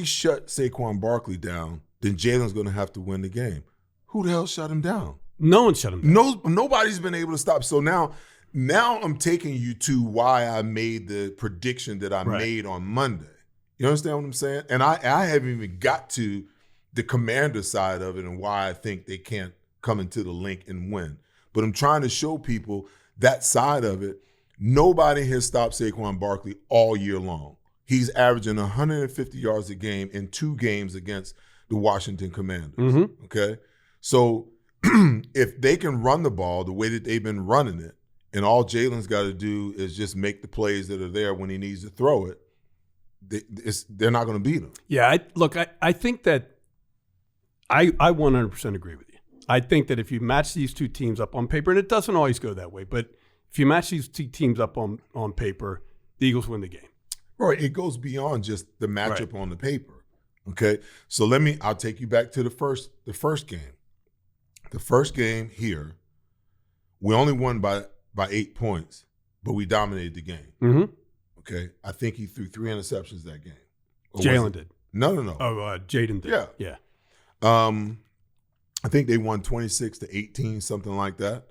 Speaker 2: shut Saquon Barkley down, then Jalen's going to have to win the game. Who the hell shut him down?
Speaker 1: No one shut him down.
Speaker 2: Nobody's been able to stop. So now I'm taking you to why I made the prediction that I made on Monday. You understand what I'm saying? And I haven't even got to the Commander side of it and why I think they can't come into the link and win. But I'm trying to show people that side of it. Nobody has stopped Saquon Barkley all year long. He's averaging 150 yards a game in 2 games against the Washington Commanders. Okay? So if they can run the ball the way that they've been running it, and all Jalen's got to do is just make the plays that are there when he needs to throw it, they're not going to beat him.
Speaker 1: Yeah, I think that I 100% agree with you. I think that if you match these two teams up on paper, and it doesn't always go that way, but if you match these two teams up on paper, the Eagles win the game.
Speaker 2: Right. It goes beyond just the matchup on the paper. Okay. So I'll take you back to the first game. The first game here, we only won by 8 points, but we dominated the game. Okay. I think he threw 3 interceptions that game.
Speaker 1: Jalen did.
Speaker 2: No.
Speaker 1: Oh, Jaden did. Yeah.
Speaker 2: I think they won 26-18, something like that.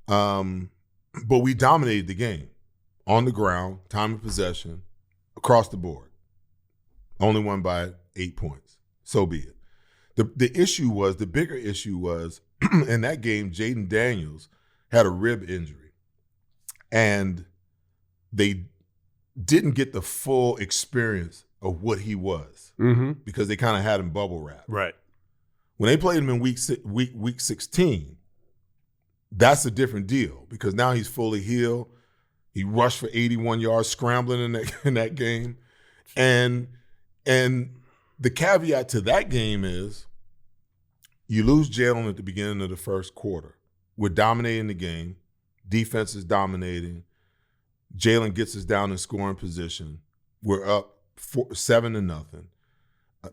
Speaker 2: But we dominated the game on the ground, time of possession, across the board. Only won by 8 points. So be it. The bigger issue was in that game, Jaden Daniels had a rib injury. And they didn't get the full experience of what he was because they kind of had him bubble wrapped.
Speaker 1: Right.
Speaker 2: When they played him in week 16, that's a different deal because now he's fully healed. He rushed for 81 yards scrambling in that game. And the caveat to that game is you lose Jalen at the beginning of the first quarter. We're dominating the game. Defense is dominating. Jalen gets us down in scoring position. We're up 7-0.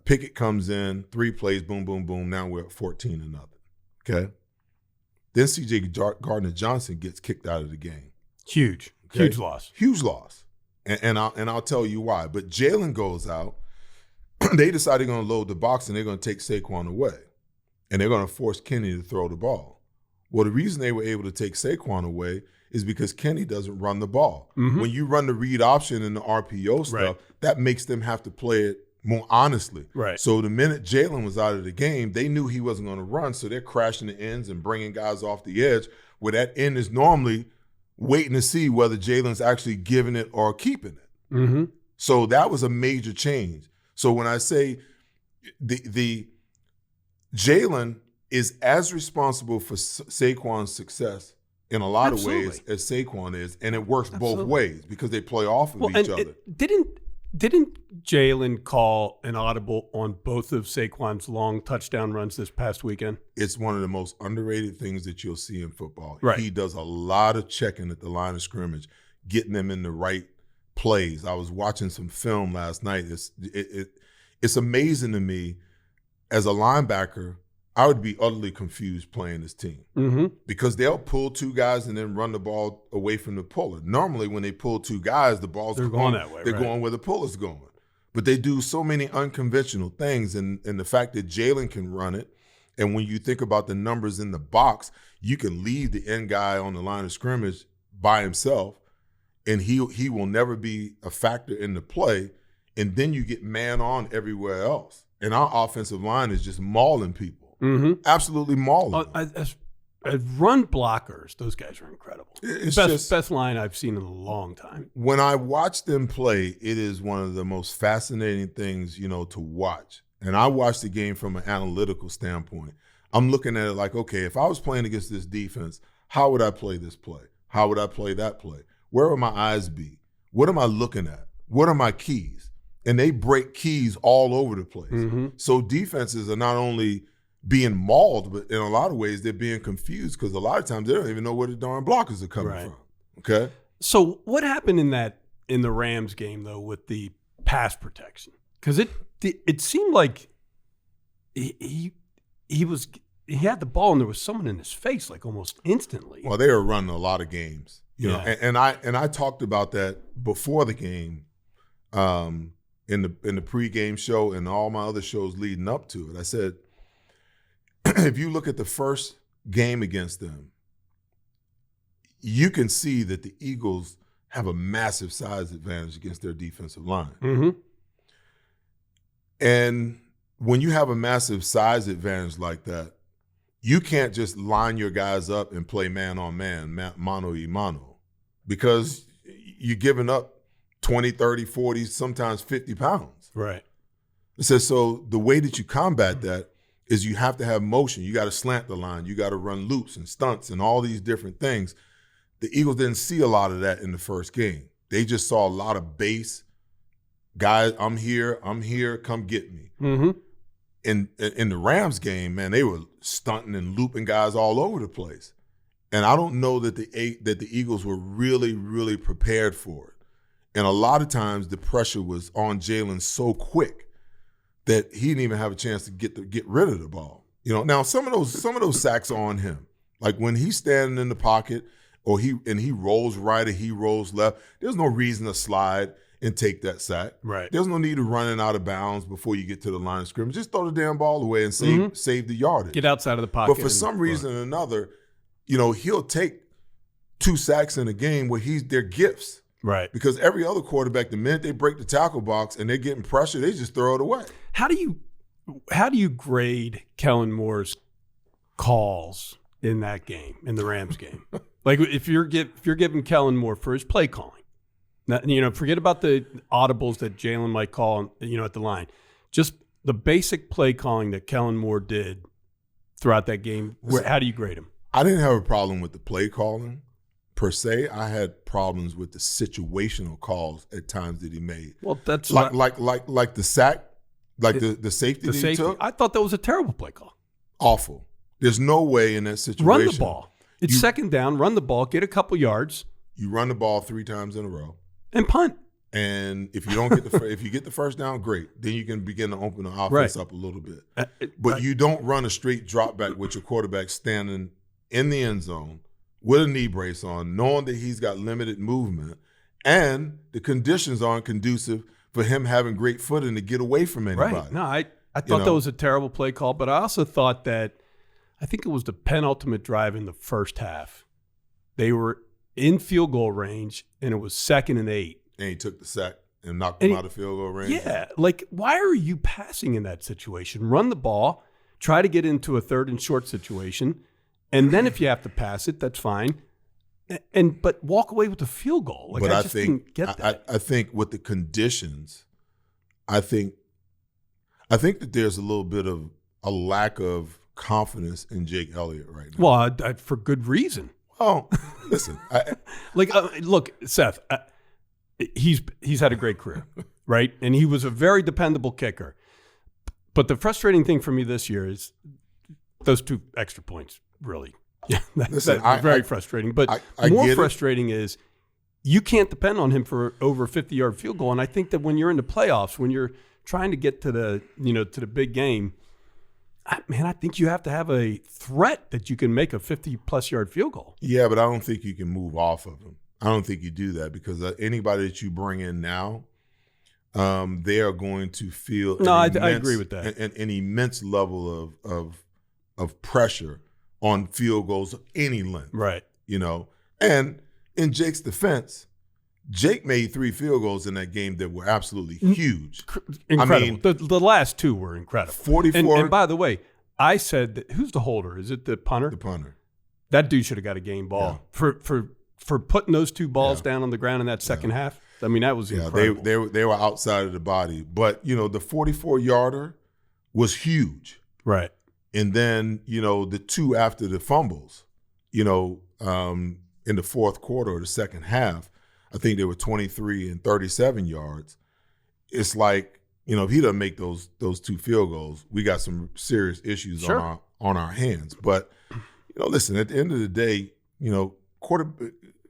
Speaker 2: Pickett comes in, 3 plays, boom, boom, boom. Now we're at 14-0. Okay? Then C.J. Gardner-Johnson gets kicked out of the game.
Speaker 1: Huge.
Speaker 2: Okay?
Speaker 1: Huge loss.
Speaker 2: Huge loss. And I'll tell you why. But Jalen goes out. They decide they're going to load the box and they're going to take Saquon away. And they're going to force Kenny to throw the ball. Well, the reason they were able to take Saquon away is because Kenny doesn't run the ball. When you run the read option and the RPO stuff, that makes them have to play it more honestly.
Speaker 1: Right.
Speaker 2: So the minute Jalen was out of the game, they knew he wasn't going to run, so they're crashing the ends and bringing guys off the edge where that end is normally waiting to see whether Jalen's actually giving it or keeping it. So that was a major change. So when I say the Jalen is as responsible for Saquon's success in a lot of ways as Saquon is, and it works both ways because they play off of each other.
Speaker 1: Didn't Jalen call an audible on both of Saquon's long touchdown runs this past weekend?
Speaker 2: It's one of the most underrated things that you'll see in football.
Speaker 1: Right.
Speaker 2: He does a lot of checking at the line of scrimmage, getting them in the right plays. I was watching some film last night. It's amazing to me as a linebacker. I would be utterly confused playing this team because they'll pull 2 guys and then run the ball away from the puller. Normally, when they pull 2 guys, the ball's going that way. They're going where the puller's going. But they do so many unconventional things, and the fact that Jalen can run it, and when you think about the numbers in the box, you can leave the end guy on the line of scrimmage by himself, and he will never be a factor in the play, and then you get man on everywhere else. And our offensive line is just mauling people. Absolutely mauling.
Speaker 1: As run blockers, those guys are incredible.
Speaker 2: It's
Speaker 1: best line I've seen in a long time.
Speaker 2: When I watch them play, it is one of the most fascinating things, to watch. And I watch the game from an analytical standpoint. I'm looking at it like, okay, if I was playing against this defense, how would I play this play? How would I play that play? Where would my eyes be? What am I looking at? What are my keys? And they break keys all over the place. So defenses are not only being mauled, but in a lot of ways they're being confused because a lot of times they don't even know where the darn blockers are coming from. Okay.
Speaker 1: So what happened in the Rams game though with the pass protection? Because it seemed like he had the ball and there was someone in his face like almost instantly.
Speaker 2: Well, they were running a lot of games, you know,
Speaker 1: Yeah.
Speaker 2: and I talked about that before the game, in the pregame show and all my other shows leading up to it. I said, if you look at the first game against them, you can see that the Eagles have a massive size advantage against their defensive line.
Speaker 1: Mm-hmm.
Speaker 2: And when you have a massive size advantage like that, you can't just line your guys up and play man on man, mano y mano, because you're giving up 20, 30, 40, sometimes 50 pounds.
Speaker 1: Right.
Speaker 2: It says, so the way that you combat that is you have to have motion. You got to slant the line. You got to run loops and stunts and all these different things. The Eagles didn't see a lot of that in the first game. They just saw a lot of base. Guys, I'm here, come get me.
Speaker 1: Mm-hmm.
Speaker 2: In the Rams game, man, they were stunting and looping guys all over the place. And I don't know that the Eagles were really, really prepared for it. And a lot of times the pressure was on Jalen so quick that he didn't even have a chance to get rid of the ball. You know, now some of those sacks are on him. Like when he's standing in the pocket or he rolls right or he rolls left, there's no reason to slide and take that sack.
Speaker 1: Right.
Speaker 2: There's no need of running out of bounds before you get to the line of scrimmage. Just throw the damn ball away and save the yardage.
Speaker 1: Get outside of the pocket.
Speaker 2: But for some reason or another, you know, he'll take 2 sacks in a game where they're gifts.
Speaker 1: Right.
Speaker 2: Because every other quarterback, the minute they break the tackle box and they're getting pressure, they just throw it away.
Speaker 1: How do you grade Kellen Moore's calls in that game, in the Rams game? Like if you're giving Kellen Moore for his play calling, now, you know, forget about the audibles that Jalen might call, you know, at the line. Just the basic play calling that Kellen Moore did throughout that game. How do you grade him? I
Speaker 2: didn't have a problem with the play calling per se. I had problems with the situational calls at times that he made.
Speaker 1: Well, that's
Speaker 2: like the sack, like the safety that he took.
Speaker 1: I thought that was a terrible play call.
Speaker 2: Awful. There's no way in that situation.
Speaker 1: Run the ball. It's second down. Run the ball. Get a couple yards.
Speaker 2: You run the ball 3 times in a row.
Speaker 1: And punt.
Speaker 2: And if you don't get if you get the first down, great. Then you can begin to open the offense up a little bit. But you don't run a straight drop back with your quarterback standing in the end zone with a knee brace on, knowing that he's got limited movement, and the conditions aren't conducive for him having great footing to get away from anybody.
Speaker 1: Right. No, I thought that was a terrible play call, but I also thought that I think it was the penultimate drive in the first half. They were in field goal range, and it was 2nd and 8.
Speaker 2: And he took the sack and knocked them out of field goal range.
Speaker 1: Yeah. Like, why are you passing in that situation? Run the ball, try to get into a 3rd and short situation, and then if you have to pass it, that's fine. But walk away with the field goal. Like,
Speaker 2: but
Speaker 1: I just didn't get that.
Speaker 2: I think with the conditions, I think that there's a little bit of a lack of confidence in Jake Elliott right now.
Speaker 1: Well, for good reason.
Speaker 2: Oh, listen.
Speaker 1: Look, Seth, he's had a great career, right? And he was a very dependable kicker. But the frustrating thing for me this year is those 2 extra points, really. Yeah, that's very frustrating. But more frustrating is you can't depend on him for over a 50-yard field goal. And I think that when you're in the playoffs, when you're trying to get to the big game, I think you have to have a threat that you can make a 50-plus yard field goal.
Speaker 2: Yeah, but I don't think you can move off of him. I don't think you do that because anybody that you bring in now, they are going to feel
Speaker 1: I agree with that.
Speaker 2: An immense level of pressure on field goals of any length.
Speaker 1: Right.
Speaker 2: You know, and in Jake's defense, Jake made 3 field goals in that game that were absolutely huge.
Speaker 1: Incredible.
Speaker 2: I mean,
Speaker 1: the last 2 were incredible.
Speaker 2: 44.
Speaker 1: And by the way, I said that, who's the holder? Is it the punter?
Speaker 2: The punter.
Speaker 1: That dude should have got a game ball for putting those 2 balls down on the ground in that second half. I mean, that was incredible.
Speaker 2: They were outside of the body, but you know the 44-yarder was huge.
Speaker 1: Right.
Speaker 2: And then you know the 2 after the fumbles, you know, in the fourth quarter or the second half. I think they were 23 and 37 yards. It's like, you know, if he doesn't make those 2 field goals, we got some serious issues on our hands. But, you know, listen, at the end of the day, you know,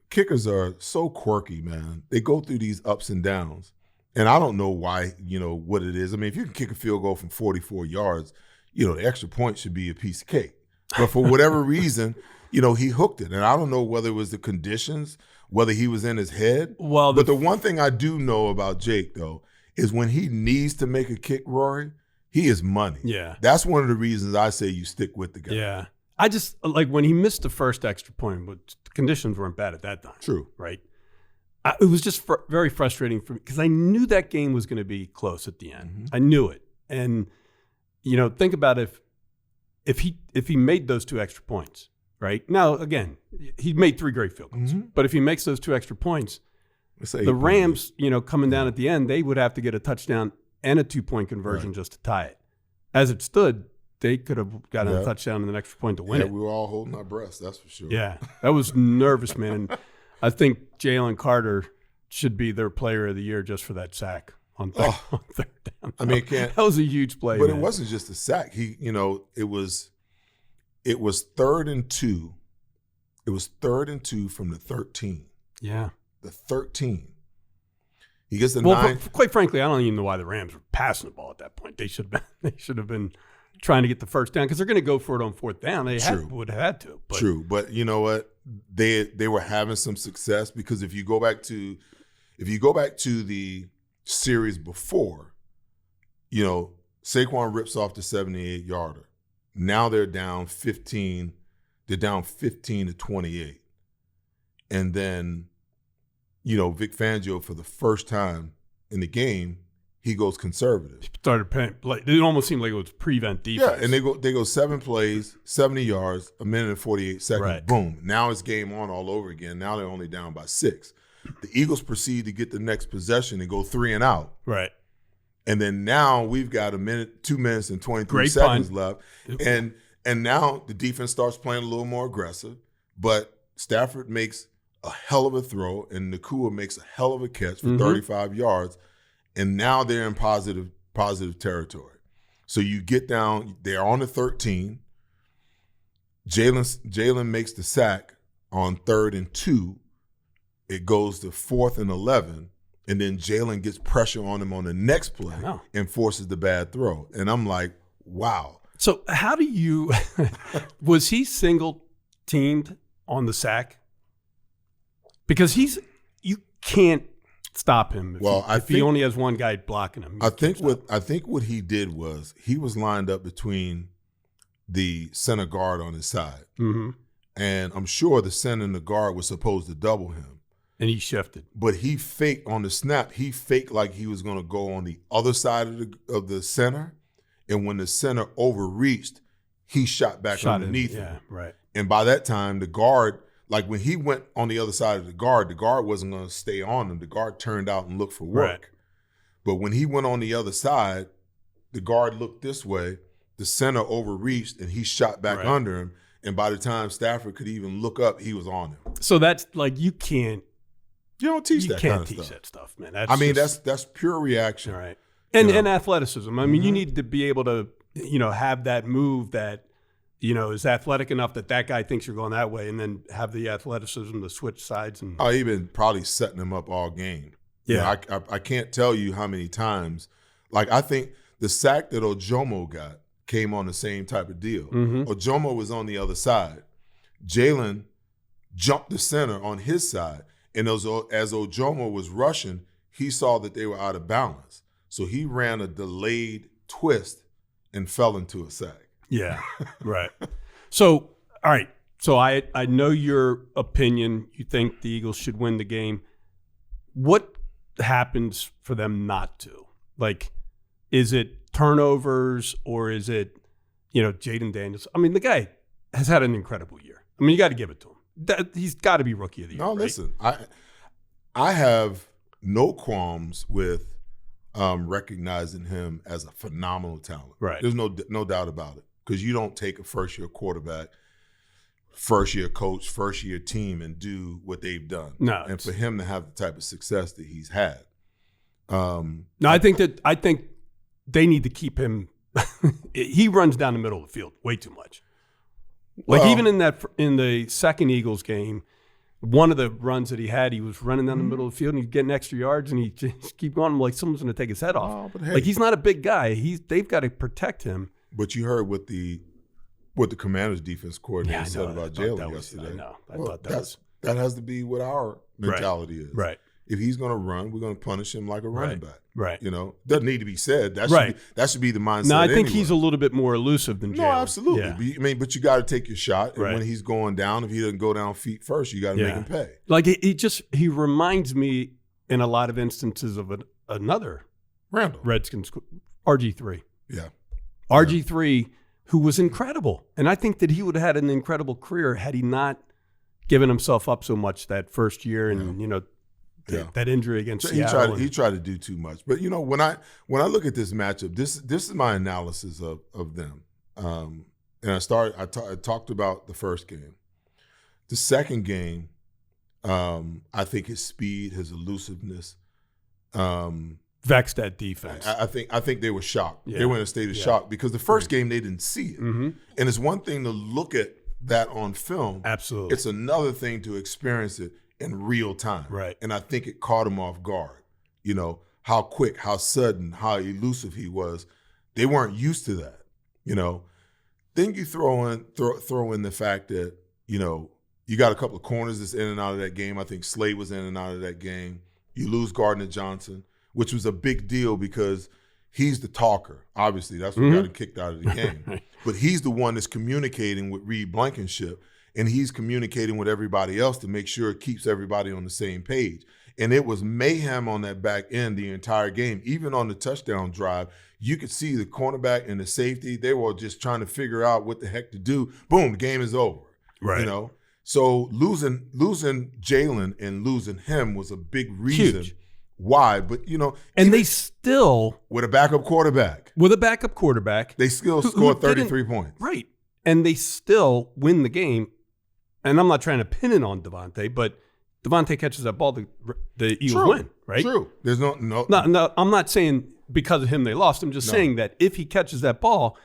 Speaker 2: kickers are so quirky, man. They go through these ups and downs. And I don't know why, you know, what it is. I mean, if you can kick a field goal from 44 yards, the extra point should be a piece of cake. But for whatever reason, he hooked it. And I don't know whether it was the conditions, whether he was in his head. But the one thing I do know about Jake, though, is when he needs to make a kick, Rory, he is money.
Speaker 1: Yeah.
Speaker 2: That's one of the reasons I say you stick with the guy.
Speaker 1: Yeah. I just, like, when he missed the first extra point, but the conditions weren't bad at that time.
Speaker 2: True.
Speaker 1: Right? It was just very frustrating for me because I knew that game was going to be close at the end. Mm-hmm. I knew it. And, think about if he made those 2 extra points, right? Now, again, he made 3 great field goals. Mm-hmm. But if he makes those 2 extra points, the Rams, coming down at the end, they would have to get a touchdown and a 2-point conversion just to tie it. As it stood, they could have gotten a touchdown and an extra point to win it.
Speaker 2: We were all holding our breaths, that's for sure.
Speaker 1: Yeah, that was nervous, man. And I think Jalen Carter should be their player of the year just for that sack on third down.
Speaker 2: I mean, that
Speaker 1: was a huge play.
Speaker 2: But
Speaker 1: man.
Speaker 2: It wasn't just a sack. It was 3rd and 2. It was 3rd and 2 from the 13.
Speaker 1: Yeah.
Speaker 2: The 13. He gets the 9.
Speaker 1: Quite frankly, I don't even know why the Rams were passing the ball at that point. They should have been trying to get the first down because they're going to go for it on 4th down. They would have had to. But.
Speaker 2: True, but you know what? They were having some success because if you go back to the series before, Saquon rips off the 78-yarder. Now they're down 15. They're down 15 to 28, and then, Vic Fangio for the first time in the game, he goes conservative. He
Speaker 1: started paying, it almost seemed like it was prevent defense.
Speaker 2: Yeah, and they go 7 plays, 70 yards, a minute and 48 seconds.
Speaker 1: Right.
Speaker 2: Boom. Now it's game on all over again. Now they're only down by 6. The Eagles proceed to get the next possession and go 3 and out.
Speaker 1: Right.
Speaker 2: And then now we've got 2 minutes and 23 seconds left. And now the defense starts playing a little more aggressive, but Stafford makes a hell of a throw and Nakua makes a hell of a catch for 35 yards. And now they're in positive territory. So you get down, they're on the 13. Jalen makes the sack on 3rd and 2. It goes to 4th and 11. And then Jalen gets pressure on him on the next play and forces the bad throw. And I'm like, wow.
Speaker 1: So how do you was he single teamed on the sack? Because you can't stop him if he only has one guy blocking him.
Speaker 2: I think what he did was he was lined up between the center guard on his side. Mm-hmm. And I'm sure the center and the guard was supposed to double him.
Speaker 1: And he shifted.
Speaker 2: But he faked on the snap. He faked like he was going to go on the other side of the center. And when the center overreached, he shot back underneath him.
Speaker 1: Yeah, right.
Speaker 2: And by that time, the guard, like when he went on the other side of the guard wasn't going to stay on him. The guard turned out and looked for work. Right. But when he went on the other side, the guard looked this way, the center overreached, and he shot back under him. And by the time Stafford could even look up, he was on him.
Speaker 1: So that's like you don't
Speaker 2: teach that kind of stuff.
Speaker 1: You can't teach that stuff, man.
Speaker 2: That's pure reaction.
Speaker 1: Right. And athleticism. I mean, you need to be able to, have that move that, is athletic enough that guy thinks you're going that way, and then have the athleticism to switch sides. And
Speaker 2: he's been probably setting him up all game.
Speaker 1: Yeah.
Speaker 2: I can't tell you how many times. Like, I think the sack that Ojomo got came on the same type of deal. Mm-hmm. Ojomo was on the other side. Jalen jumped the center on his side, and as Ojomo was rushing, he saw that they were out of balance. So he ran a delayed twist and fell into a sack.
Speaker 1: Yeah, right. So, all right. So I know your opinion. You think the Eagles should win the game. What happens for them not to? Like, is it turnovers or is it, Jaden Daniels? I mean, the guy has had an incredible year. I mean, you got to give it to him. He's got to be rookie of the year.
Speaker 2: No, listen, I have no qualms with recognizing him as a phenomenal talent.
Speaker 1: Right.
Speaker 2: There's no doubt about it. Because you don't take a first-year quarterback, first-year coach, first-year team and do what they've done.
Speaker 1: No.
Speaker 2: And for him to have the type of success that he's had.
Speaker 1: I think they need to keep him. He runs down the middle of the field way too much. Like even in the second Eagles game, one of the runs that he was running down the middle of the field and he's getting extra yards and he just keep going. I'm like, someone's going to take his head off.
Speaker 2: But hey,
Speaker 1: like he's not a big guy. They've got to protect him.
Speaker 2: But you heard what the Commanders defense coordinator said about Jalen yesterday.
Speaker 1: I know. I thought
Speaker 2: that has to be what our mentality is.
Speaker 1: Right.
Speaker 2: If he's going to run, we're going to punish him like a running back.
Speaker 1: Right.
Speaker 2: Doesn't need to be said. That should be the mindset.
Speaker 1: No, I think
Speaker 2: anyway.
Speaker 1: he's a little bit more elusive than Jalen.
Speaker 2: No, absolutely.
Speaker 1: Yeah.
Speaker 2: But you got to take your shot. And when he's going down, if he doesn't go down feet first, you got to make him pay.
Speaker 1: Like he reminds me in a lot of instances of another
Speaker 2: Randall
Speaker 1: Redskins, RG3.
Speaker 2: Yeah.
Speaker 1: RG3, who was incredible. And I think that he would have had an incredible career had he not given himself up so much that first year and, that injury against Seattle.
Speaker 2: He tried to do too much. But, when I look at this matchup, this is my analysis of them. And I talked about the first game. The second game, I think his speed, his elusiveness,
Speaker 1: vexed that defense.
Speaker 2: I think they were shocked.
Speaker 1: Yeah.
Speaker 2: They were in a state of shock because the first game they didn't see it. Mm-hmm. And it's one thing to look at that on film.
Speaker 1: Absolutely.
Speaker 2: It's another thing to experience it in real time.
Speaker 1: Right.
Speaker 2: And I think it caught him off guard. How quick, how sudden, how elusive he was. They weren't used to that. Then you throw in the fact that, you got a couple of corners that's in and out of that game. I think Slade was in and out of that game. You lose Gardner Johnson, which was a big deal because he's the talker. Obviously, that's what got him kicked out of the game. But he's the one that's communicating with Reed Blankenship, and he's communicating with everybody else to make sure it keeps everybody on the same page. And it was mayhem on that back end the entire game. Even on the touchdown drive, you could see the cornerback and the safety. They were just trying to figure out what the heck to do. Boom, the game is over.
Speaker 1: Right.
Speaker 2: So losing Jalen and losing him was a big reason.
Speaker 1: Huge.
Speaker 2: Why? But,
Speaker 1: and they still,
Speaker 2: with a backup quarterback,
Speaker 1: they
Speaker 2: still scored 33 points.
Speaker 1: Right. And they still win the game. And I'm not trying to pin it on Devontae, but Devontae catches that ball, the Eagles win, right?
Speaker 2: True. There's no.
Speaker 1: I'm not saying because of him they lost. I'm just saying that if he catches that ball,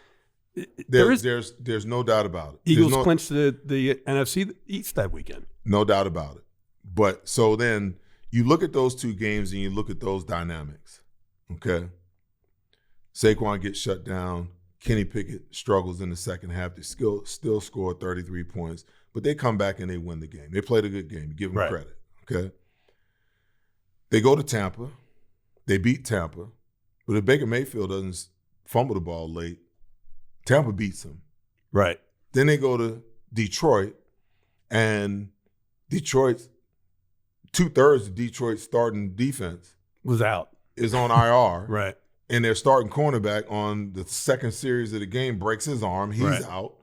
Speaker 2: there's no doubt about it.
Speaker 1: Eagles clinched the NFC East that weekend.
Speaker 2: No doubt about it. But so then you look at those two games and you look at those dynamics, okay? Saquon gets shut down. Kenny Pickett struggles in the second half. They still score 33 points, but they come back and they win the game. They played a good game. You give them credit, okay? They go to Tampa. They beat Tampa. But if Baker Mayfield doesn't fumble the ball late, Tampa beats them.
Speaker 1: Right.
Speaker 2: Then they go to Detroit, and Detroit's 2/3 of Detroit's starting defense
Speaker 1: was out.
Speaker 2: Is on IR.
Speaker 1: Right.
Speaker 2: And their starting cornerback on the second series of the game breaks his arm. He's out.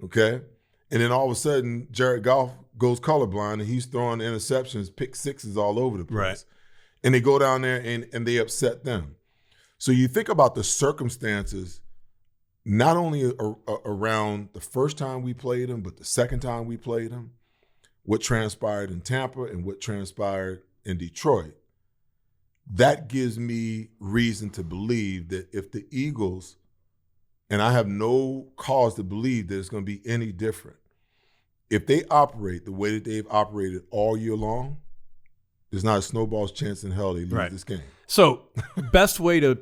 Speaker 2: Okay. And then all of a sudden, Jared Goff goes colorblind and he's throwing interceptions, pick sixes all over the place.
Speaker 1: Right.
Speaker 2: And they go down there and they upset them. So you think about the circumstances, not only around the first time we played them, but the second time we played them, what transpired in Tampa and what transpired in Detroit. That gives me reason to believe that if the Eagles, and I have no cause to believe that it's going to be any different, if they operate the way that they've operated all year long, there's not a snowball's chance in hell they lose this game.
Speaker 1: So best way to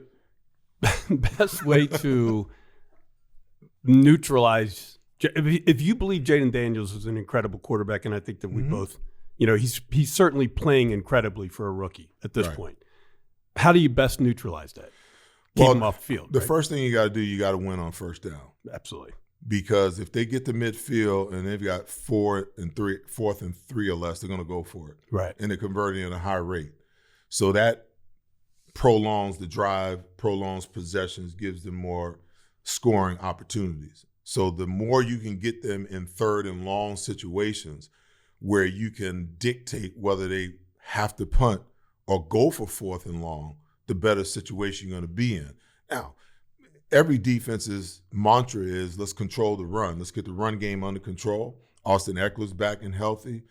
Speaker 1: neutralize, if you believe Jaden Daniels is an incredible quarterback, and I think that we both, he's certainly playing incredibly for a rookie at this point. How do you best neutralize that? Keep him off the field.
Speaker 2: The first thing you got to do, you got to win on first down.
Speaker 1: Absolutely.
Speaker 2: Because if they get to midfield and they've got fourth and three or less, they're going to go for it.
Speaker 1: Right.
Speaker 2: And they're converting at a high rate. So that prolongs the drive, prolongs possessions, gives them more scoring opportunities. So the more you can get them in third and long situations where you can dictate whether they have to punt or go for fourth and long, the better situation you're going to be in. Now, every defense's mantra is let's control the run. Let's get the run game under control. Austin Eckler's back and healthy.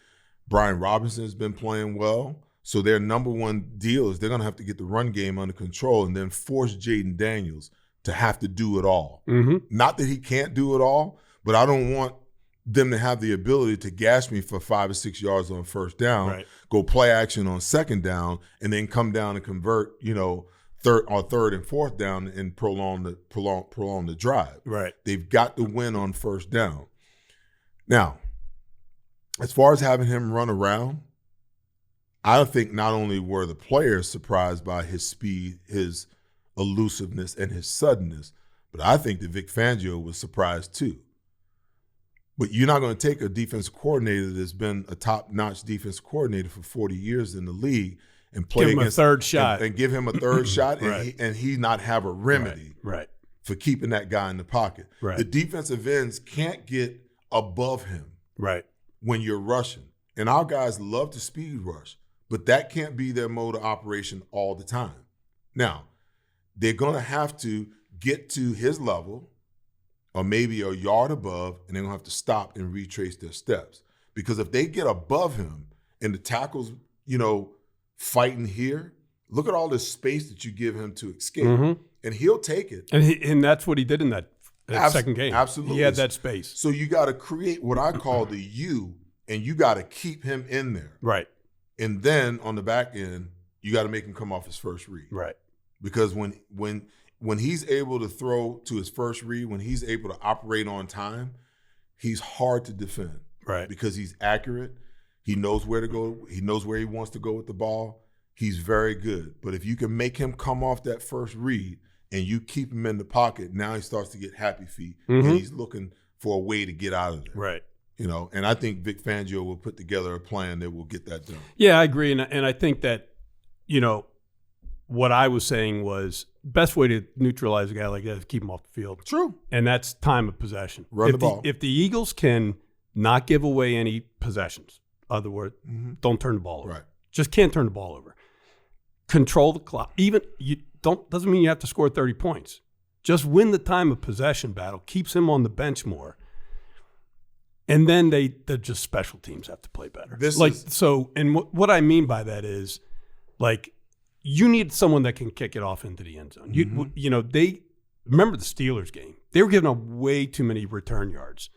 Speaker 2: Brian Robinson has been playing well. So their number one deal is they're going to have to get the run game under control and then force Jaden Daniels to have to do it all. Mm-hmm. Not that he can't do it all, but I don't want them to have the ability to gash me for 5 or 6 yards on first down, go play action on second down, and then come down and convert, third and fourth down and prolong the drive.
Speaker 1: Right.
Speaker 2: They've got to win on first down. Now, as far as having him run around, I think not only were the players surprised by his speed, his elusiveness, and his suddenness, but I think that Vic Fangio was surprised too. But you're not going to take a defensive coordinator that's been a top-notch defensive coordinator for 40 years in the league and play
Speaker 1: give him
Speaker 2: against
Speaker 1: a third shot
Speaker 2: and give him a third shot
Speaker 1: right.
Speaker 2: and he not have a remedy
Speaker 1: right.
Speaker 2: for keeping that guy in the pocket.
Speaker 1: Right.
Speaker 2: The defensive ends can't get above him
Speaker 1: right.
Speaker 2: when you're rushing. And our guys love to speed rush, but that can't be their mode of operation all the time. Now, they're going to have to get to his level or maybe a yard above, and they're going to have to stop and retrace their steps. Because if they get above him and the tackle's, fighting here, look at all this space that you give him to escape. Mm-hmm. And he'll take it.
Speaker 1: And that's what he did in that second game.
Speaker 2: Absolutely.
Speaker 1: He had that space.
Speaker 2: So you got to create what I call the U, and you got to keep him in there.
Speaker 1: Right.
Speaker 2: And then on the back end, you got to make him come off his first read.
Speaker 1: Right.
Speaker 2: Because when he's able to throw to his first read, when he's able to operate on time, he's hard to defend.
Speaker 1: Right.
Speaker 2: Because he's accurate. He knows where to go. He knows where he wants to go with the ball. He's very good. But if you can make him come off that first read and you keep him in the pocket, now he starts to get happy feet, and he's looking for a way to get out of there.
Speaker 1: Right.
Speaker 2: And I think Vic Fangio will put together a plan that will get that done.
Speaker 1: Yeah, I agree. And I think that, what I was saying was best way to neutralize a guy like that is keep him off the field.
Speaker 2: True.
Speaker 1: And that's time of possession.
Speaker 2: Run the ball.
Speaker 1: If the Eagles can not give away any possessions, other words, don't turn the ball over.
Speaker 2: Right.
Speaker 1: Just can't turn the ball over. Control the clock. Doesn't mean you have to score 30 points. Just win the time of possession battle. Keeps him on the bench more. And then they're just special teams have to play better. What I mean by that is, you need someone that can kick it off into the end zone. They remember the Steelers game. They were giving up way too many return yards.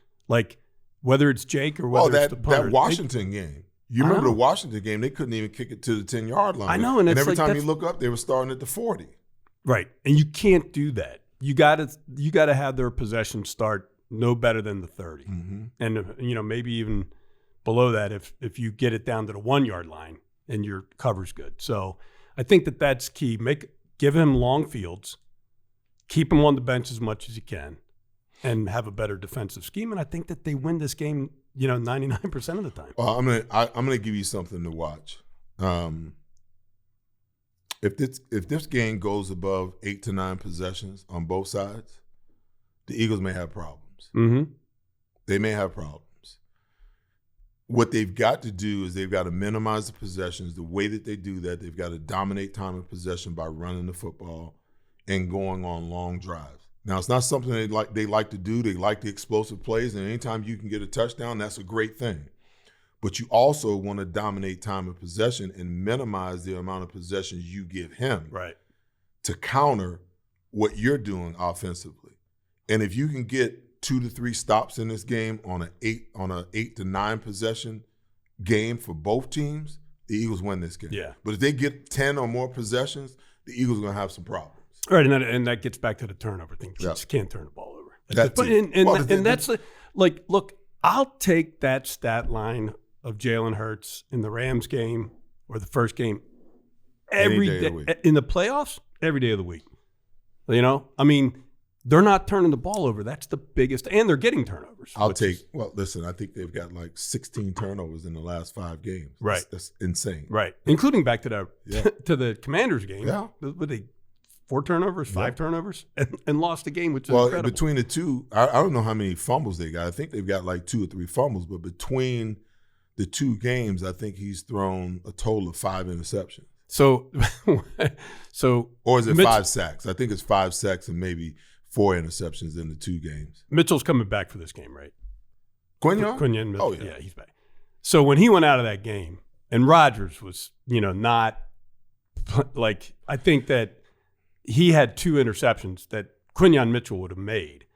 Speaker 1: Whether it's Jake or whether it's the punter.
Speaker 2: That Washington game. You remember the Washington game? They couldn't even kick it to the 10-yard line.
Speaker 1: I know,
Speaker 2: and every time you look up, they were starting at the 40.
Speaker 1: Right, and you can't do that. You got to have their possession start no better than the 30, and maybe even below that if you get it down to the 1-yard line and your cover's good. So I think that's key. Give him long fields, keep him on the bench as much as you can, and have a better defensive scheme. And I think that they win this game, 99% of the time.
Speaker 2: Well, I'm gonna give you something to watch. If this game goes above 8 to 9 possessions on both sides, the Eagles may have problems.
Speaker 1: Mm-hmm.
Speaker 2: They may have problems. What they've got to do is they've got to minimize the possessions. The way that they do that, they've got to dominate time of possession by running the football and going on long drives. Now, it's not something they like to do. They like the explosive plays, and anytime you can get a touchdown, that's a great thing. But you also want to dominate time of possession and minimize the amount of possessions you give him to counter what you're doing offensively. And if you can get 2 to 3 stops in this game on an 8 to 9 possession game for both teams, the Eagles win this game.
Speaker 1: Yeah.
Speaker 2: But if they get 10 or more possessions, the Eagles are going to have some problems.
Speaker 1: Right, and that gets back to the turnover thing. You just can't turn the ball over. Look, I'll take that stat line of Jalen Hurts in the Rams game or the first game every day in the playoffs, every day of the week. They're not turning the ball over. That's the biggest, and they're getting turnovers.
Speaker 2: I think they've got 16 turnovers in the last 5 games.
Speaker 1: Right.
Speaker 2: That's insane.
Speaker 1: Right, including back to the Commanders game.
Speaker 2: Yeah.
Speaker 1: With the 4 turnovers, 5 turnovers, and lost the game, which is incredible.
Speaker 2: Between the two, I don't know how many fumbles they got. I think they've got 2 or 3 fumbles, but between the 2 games, I think he's thrown a total of 5 interceptions.
Speaker 1: So
Speaker 2: or is it 5 sacks? I think it's 5 sacks and maybe 4 interceptions in the 2 games.
Speaker 1: Mitchell's coming back for this game, right?
Speaker 2: Quinyon?
Speaker 1: Mitchell. Oh, yeah, he's back. So when he went out of that game, and Rodgers was, not I think that he had 2 interceptions that Quinyon Mitchell would have made.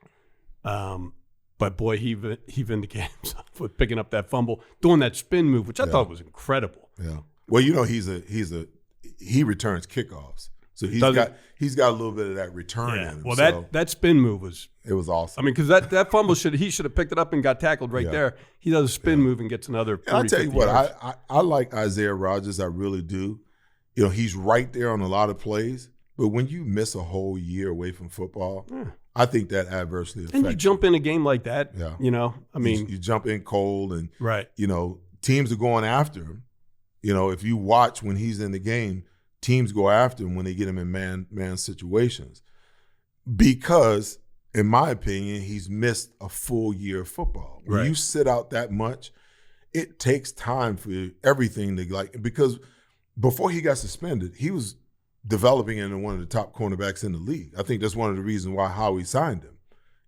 Speaker 1: But boy, he vindicated himself with picking up that fumble, doing that spin move, which I thought was incredible.
Speaker 2: Yeah. Well, he returns kickoffs. So he's got a little bit of that return in him.
Speaker 1: Well,
Speaker 2: so
Speaker 1: that spin move was
Speaker 2: awesome.
Speaker 1: I mean, because that fumble he should have picked it up and got tackled right there. He does a spin move and gets another 40,
Speaker 2: I'll tell you what,
Speaker 1: yards.
Speaker 2: I like Isaiah Rodgers. I really do. You know, he's right there on a lot of plays. But when you miss a whole year away from football, I think that adversely affects.
Speaker 1: And you jump in a game like that, you know, I mean.
Speaker 2: You jump in cold and,
Speaker 1: right.
Speaker 2: you know, teams are going after him. You know, if you watch when he's in the game, teams go after him when they get him in man situations. Because, in my opinion, he's missed a full year of football. When you sit out that much, it takes time for everything to because before he got suspended, he was developing into one of the top cornerbacks in the league. I think that's one of the reasons why Howie signed him,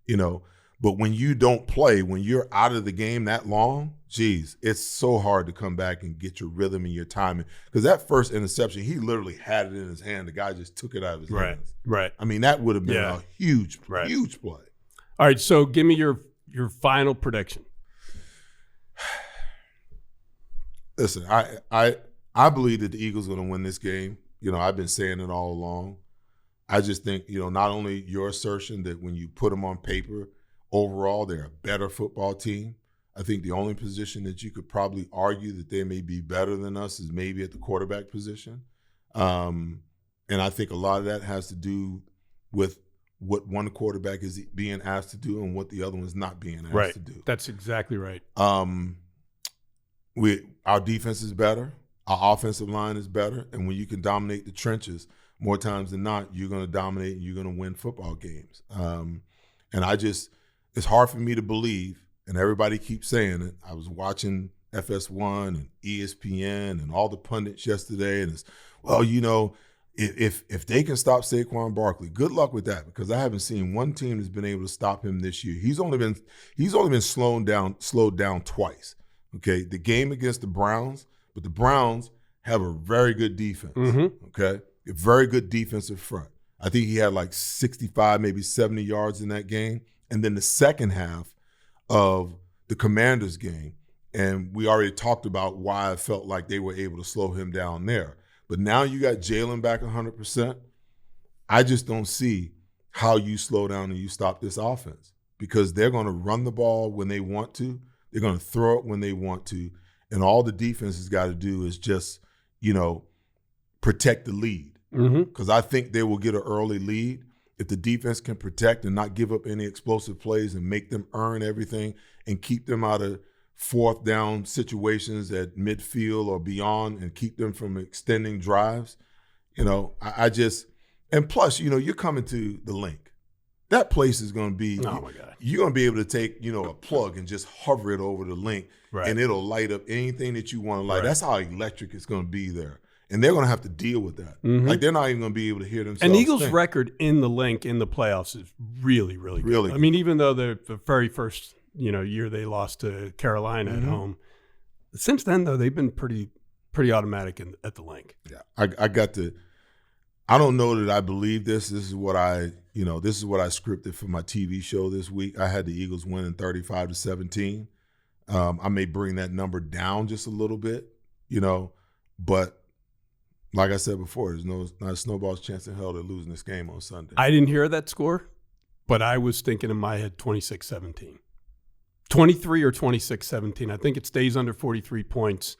Speaker 2: you know. But when you don't play, when you're out of the game that long, geez, it's so hard to come back and get your rhythm and your timing. Because that first interception, he literally had it in his hand. The guy just took it out of his hands.
Speaker 1: Right.
Speaker 2: I mean, that would have been a huge play.
Speaker 1: All right, so give me your final prediction.
Speaker 2: Listen, I believe that the Eagles are going to win this game. You know, I've been saying it all along. I just think, you know, not only your assertion that when you put them on paper, overall they're a better football team. I think the only position that you could probably argue that they may be better than us is maybe at the quarterback position. And I think a lot of that has to do with what one quarterback is being asked to do and what the other one's not being asked to do.
Speaker 1: That's exactly right.
Speaker 2: Our defense is better. Our offensive line is better. And when you can dominate the trenches, more times than not, you're going to dominate and you're going to win football games. And it's hard for me to believe, and everybody keeps saying it. I was watching FS1 and ESPN and all the pundits yesterday, and it's, well, you know, if they can stop Saquon Barkley, good luck with that, because I haven't seen one team that's been able to stop him this year. He's only been slowed down twice. Okay, the game against the Browns, but the Browns have a very good defense. Okay, a very good defensive front. I think he had like 65, maybe 70 yards in that game. And then the second half of the Commanders game, and we already talked about why I felt like they were able to slow him down there. But now you got Jalen back 100%. I just don't see how you slow down and you stop this offense, because they're going to run the ball when they want to. They're going to throw it when they want to. And all the defense has got to do is just, you know, protect the lead. Because I think they will get an early lead. If the defense can protect and not give up any explosive plays and make them earn everything and keep them out of fourth down situations at midfield or beyond and keep them from extending drives, you know, and plus, you know, you're coming to the Link. That place is going to be,
Speaker 1: oh my God,
Speaker 2: you're going to be able to take, you know, a plug and just hover it over the Link, and it'll light up anything that you want to light. That's how electric it's going to be there. And they're going to have to deal with that. Like, they're not even going to be able to hear themselves.
Speaker 1: And the Eagles' record in the Link in the playoffs is really, really good.
Speaker 2: Really good.
Speaker 1: I mean, even though the very first, you know, year they lost to Carolina at home, since then though they've been pretty automatic at the Link.
Speaker 2: Yeah, I don't know that I believe this. This is what I scripted for my TV show this week. I had the Eagles winning 35-17. I may bring that number down just a little bit, you know, but like I said before, there's not a snowball's chance in hell they're losing this game on Sunday.
Speaker 1: I didn't hear that score, but I was thinking in my head 26-17. 23 or 26-17. I think it stays under 43 points,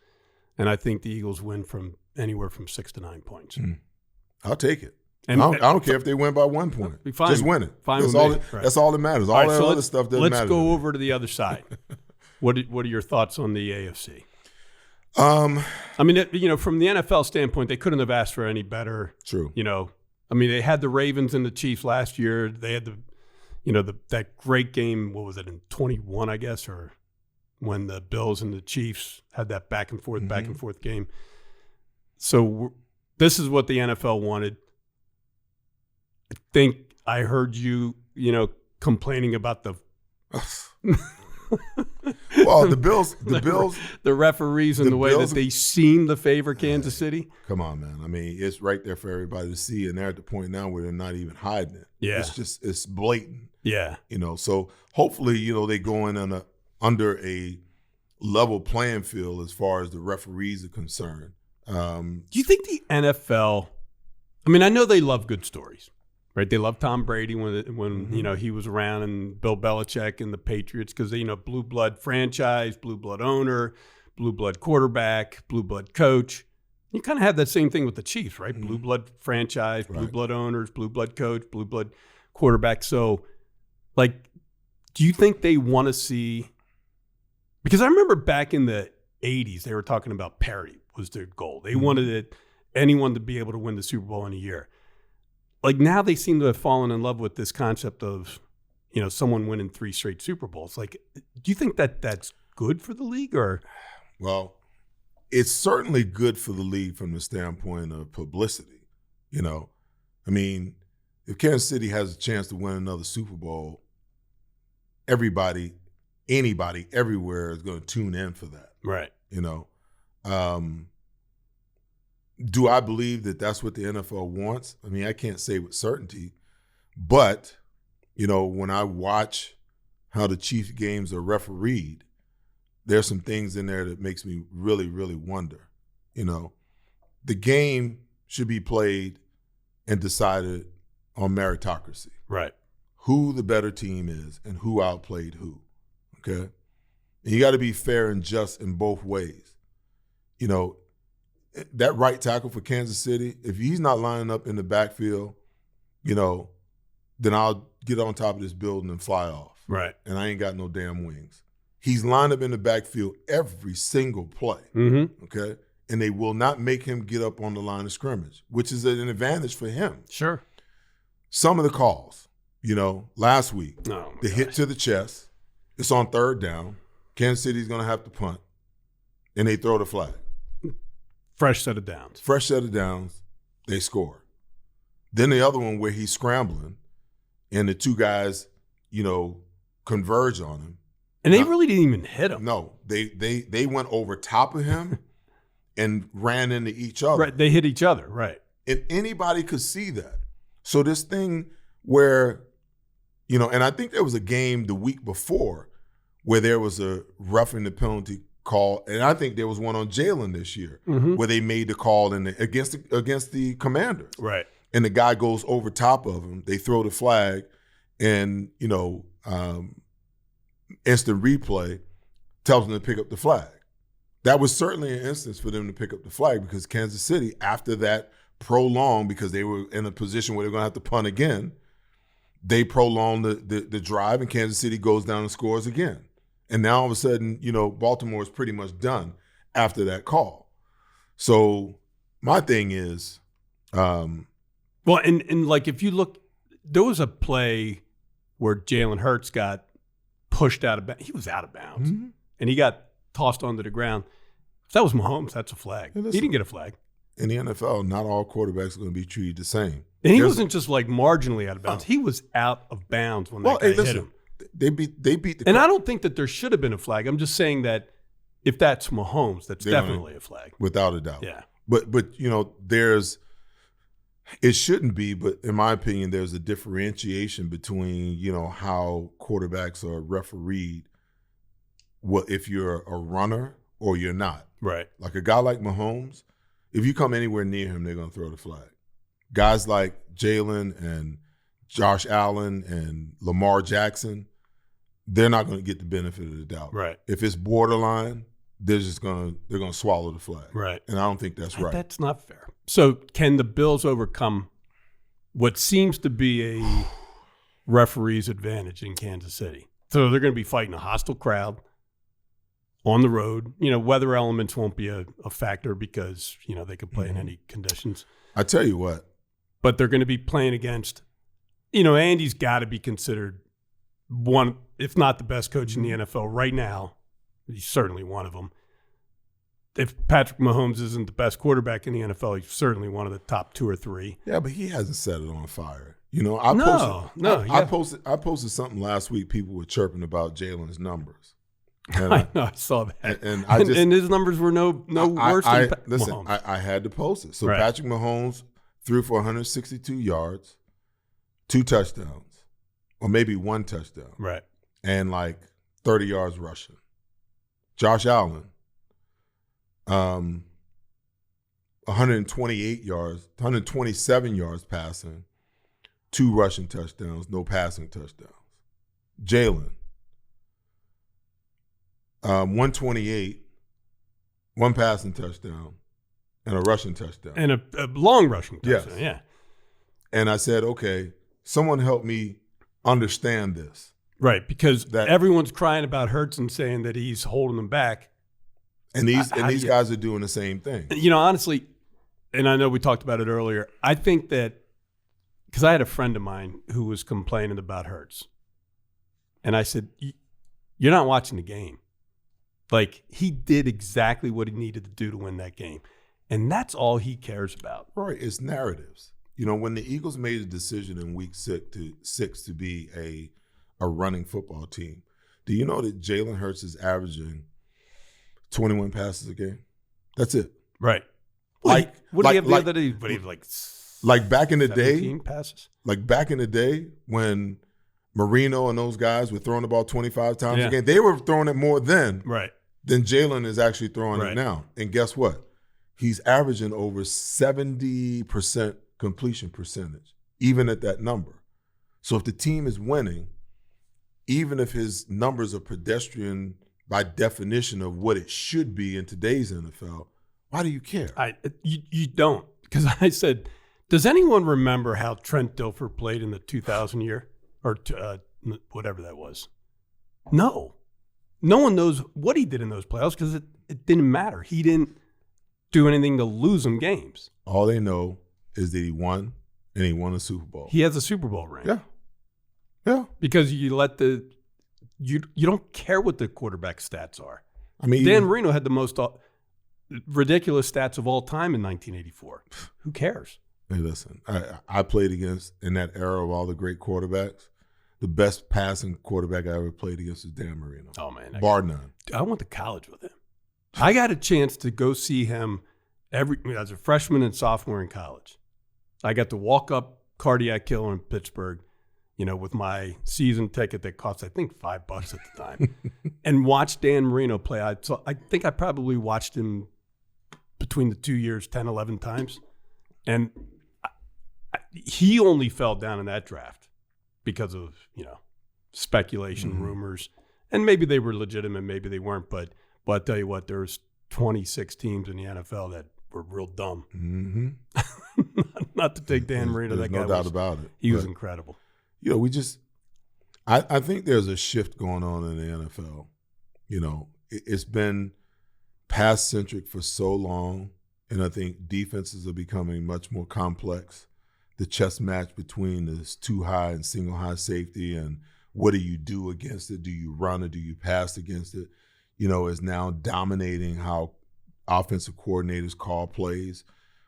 Speaker 1: and I think the Eagles win from anywhere from 6 to 9 points.
Speaker 2: I'll take it. And I don't care if they win by 1 point.
Speaker 1: Be fine.
Speaker 2: Just win it.
Speaker 1: Fine
Speaker 2: that's
Speaker 1: with
Speaker 2: all.
Speaker 1: me.
Speaker 2: That's all that matters. All that other stuff doesn't matter.
Speaker 1: Let's go over to the other side. What are your thoughts on the AFC? I mean, you know, from the NFL standpoint, they couldn't have asked for any better.
Speaker 2: True.
Speaker 1: You know, I mean, they had the Ravens and the Chiefs last year. They had that great game. What was it, in 21, I guess, or when the Bills and the Chiefs had that back and forth game. So this is what the NFL wanted. I think I heard you complaining about the.
Speaker 2: Well, the Bills,
Speaker 1: the referees and the way that they seem to favor Kansas City.
Speaker 2: Come on, man. I mean, it's right there for everybody to see, and they're at the point now where they're not even hiding it.
Speaker 1: Yeah,
Speaker 2: it's blatant.
Speaker 1: Yeah,
Speaker 2: you know. So hopefully, you know, they go in under a level playing field as far as the referees are concerned.
Speaker 1: Do you think the NFL? I mean, I know they love good stories, right? They love Tom Brady when you know, he was around, and Bill Belichick and the Patriots, because they, you know, blue blood franchise, blue blood owner, blue blood quarterback, blue blood coach. You kind of have that same thing with the Chiefs, right? Blue blood franchise, blue blood owners, blue blood coach, blue blood quarterback. So, like, do you think they want to see? Because I remember back in the 80s, they were talking about parity was their goal. They wanted anyone to be able to win the Super Bowl in a year. Like, now they seem to have fallen in love with this concept of, you know, someone winning 3 straight Super Bowls. Like, do you think that that's good for the league, or?
Speaker 2: Well, it's certainly good for the league from the standpoint of publicity. You know, I mean, if Kansas City has a chance to win another Super Bowl, everybody, anybody, everywhere is going to tune in for that.
Speaker 1: Right.
Speaker 2: You know, do I believe that that's what the NFL wants? I mean, I can't say with certainty, but, you know, when I watch how the Chiefs games are refereed, there's some things in there that makes me really, really wonder. You know, the game should be played and decided on meritocracy.
Speaker 1: Right.
Speaker 2: Who the better team is and who outplayed who. Okay? And you got to be fair and just in both ways. You know, that right tackle for Kansas City, if he's not lining up in the backfield, you know, then I'll get on top of this building and fly off.
Speaker 1: Right.
Speaker 2: And I ain't got no damn wings. He's lined up in the backfield every single play, okay? And they will not make him get up on the line of scrimmage, which is an advantage for him.
Speaker 1: Sure.
Speaker 2: Some of the calls, you know, last week, the hit to the chest, it's on 3rd down. Kansas City's going to have to punt, and they throw the flag.
Speaker 1: Fresh set of downs.
Speaker 2: Fresh set of downs, they score. Then the other one where he's scrambling, and the 2 guys, you know, converge on him.
Speaker 1: And they really didn't even hit him.
Speaker 2: No, they went over top of him and ran into each other.
Speaker 1: Right, they hit each other, right.
Speaker 2: And anybody could see that. So this thing where, you know, and I think there was a game the week before where there was a roughing the penalty call, and I think there was one on Jalen this year where they made the call against the Commanders.
Speaker 1: Right.
Speaker 2: And the guy goes over top of him. They throw the flag, and, you know, instant replay tells them to pick up the flag. That was certainly an instance for them to pick up the flag, because Kansas City, after that prolonged, because they were in a position where they're going to have to punt again, they prolonged the drive, and Kansas City goes down and scores again. And now all of a sudden, you know, Baltimore is pretty much done after that call. So my thing is,
Speaker 1: well, and like, if you look, there was a play where Jalen Hurts got pushed out of bounds. He was out of bounds, and he got tossed onto the ground. If that was Mahomes, that's a flag. He didn't get a flag.
Speaker 2: In the NFL, not all quarterbacks are going to be treated the same.
Speaker 1: And he wasn't just like marginally out of bounds. He was out of bounds when that guy hit him.
Speaker 2: They beat the.
Speaker 1: And I don't think that there should have been a flag. I'm just saying that if that's Mahomes, that's definitely a flag,
Speaker 2: without a doubt.
Speaker 1: Yeah.
Speaker 2: But you know, it shouldn't be, but in my opinion, there's a differentiation between, you know, how quarterbacks are refereed. What if you're a runner or you're not?
Speaker 1: Right.
Speaker 2: Like a guy like Mahomes, if you come anywhere near him, they're going to throw the flag. Guys like Jalen and Josh Allen and Lamar Jackson, they're not going to get the benefit of the doubt.
Speaker 1: Right.
Speaker 2: If it's borderline, they're going to swallow the flag.
Speaker 1: Right.
Speaker 2: And I don't think that's right.
Speaker 1: That's not fair. So can the Bills overcome what seems to be a referee's advantage in Kansas City? So they're going to be fighting a hostile crowd on the road. You know, weather elements won't be a factor because, you know, they could play in any conditions.
Speaker 2: I tell you what.
Speaker 1: But they're going to be playing against, you know, Andy's got to be considered one, if not the best coach in the NFL right now. He's certainly one of them. If Patrick Mahomes isn't the best quarterback in the NFL, he's certainly one of the top 2 or 3.
Speaker 2: Yeah, but he hasn't set it on fire. You know, I posted something last week. People were chirping about Jalen's numbers. And
Speaker 1: I know, I saw that.
Speaker 2: And
Speaker 1: his numbers were no worse than Mahomes.
Speaker 2: I had to post it. So
Speaker 1: right.
Speaker 2: Patrick Mahomes threw for 162 yards, 2 touchdowns, or maybe 1 touchdown.
Speaker 1: Right.
Speaker 2: And like 30 yards rushing. Josh Allen, 128 yards, 127 yards passing, 2 rushing touchdowns, no passing touchdowns. Jalen, 128, 1 passing touchdown, and a rushing touchdown.
Speaker 1: And a long rushing touchdown,
Speaker 2: yes.
Speaker 1: Yeah.
Speaker 2: And I said, okay, someone help me understand this.
Speaker 1: Right, because everyone's crying about Hurts and saying that he's holding them back.
Speaker 2: And these guys are doing the same thing.
Speaker 1: You know, honestly, and I know we talked about it earlier, I think that because I had a friend of mine who was complaining about Hurts. And I said, you're not watching the game. Like, he did exactly what he needed to do to win that game. And that's all he cares about.
Speaker 2: Right, it's narratives. You know, when the Eagles made a decision in week 6 to be a running football team, do you know that Jalen Hurts is averaging 21 passes a game? That's it.
Speaker 1: Right. What did he have the other day? But he
Speaker 2: like back in the day,
Speaker 1: 17 passes?
Speaker 2: Like back in the day when Marino and those guys were throwing the ball 25 times a game, they were throwing it more then than Jalen is actually throwing it now. And guess what? He's averaging over 70% completion percentage, even at that number. So if the team is winning, even if his numbers are pedestrian by definition of what it should be in today's NFL, why do you care?
Speaker 1: You don't. Because I said, does anyone remember how Trent Dilfer played in the 2000 year? Or whatever that was? No. No one knows what he did in those playoffs because it didn't matter. He didn't do anything to lose them games.
Speaker 2: All they know is that he won, and he won a Super Bowl.
Speaker 1: He has a Super Bowl ring.
Speaker 2: Yeah.
Speaker 1: Because you don't care what the quarterback stats are.
Speaker 2: I mean,
Speaker 1: Dan Marino had the most ridiculous stats of all time in 1984. Who cares?
Speaker 2: Hey, listen, I played against, in that era of all the great quarterbacks, the best passing quarterback I ever played against was Dan Marino.
Speaker 1: Oh, man.
Speaker 2: Bar none.
Speaker 1: I went to college with him. I got a chance to go see him as a freshman and sophomore in college. I got to walk up Cardiac Hill in Pittsburgh, with my season ticket that cost, I think, $5 at the time, and watch Dan Marino play. I think I probably watched him between the 2 years 10, 11 times. And he only fell down in that draft because of, speculation, rumors. And maybe they were legitimate, maybe they weren't. But I'll tell you what, there's 26 teams in the NFL that were real dumb.
Speaker 2: Mm-hmm.
Speaker 1: Not to take Dan Marino.
Speaker 2: There's no doubt about it.
Speaker 1: He was incredible.
Speaker 2: I think there's a shift going on in the NFL. It's been pass-centric for so long, and I think defenses are becoming much more complex. The chess match between this too high and single high safety and what do you do against it? Do you run or do you pass against it? Is now dominating how offensive coordinators call plays.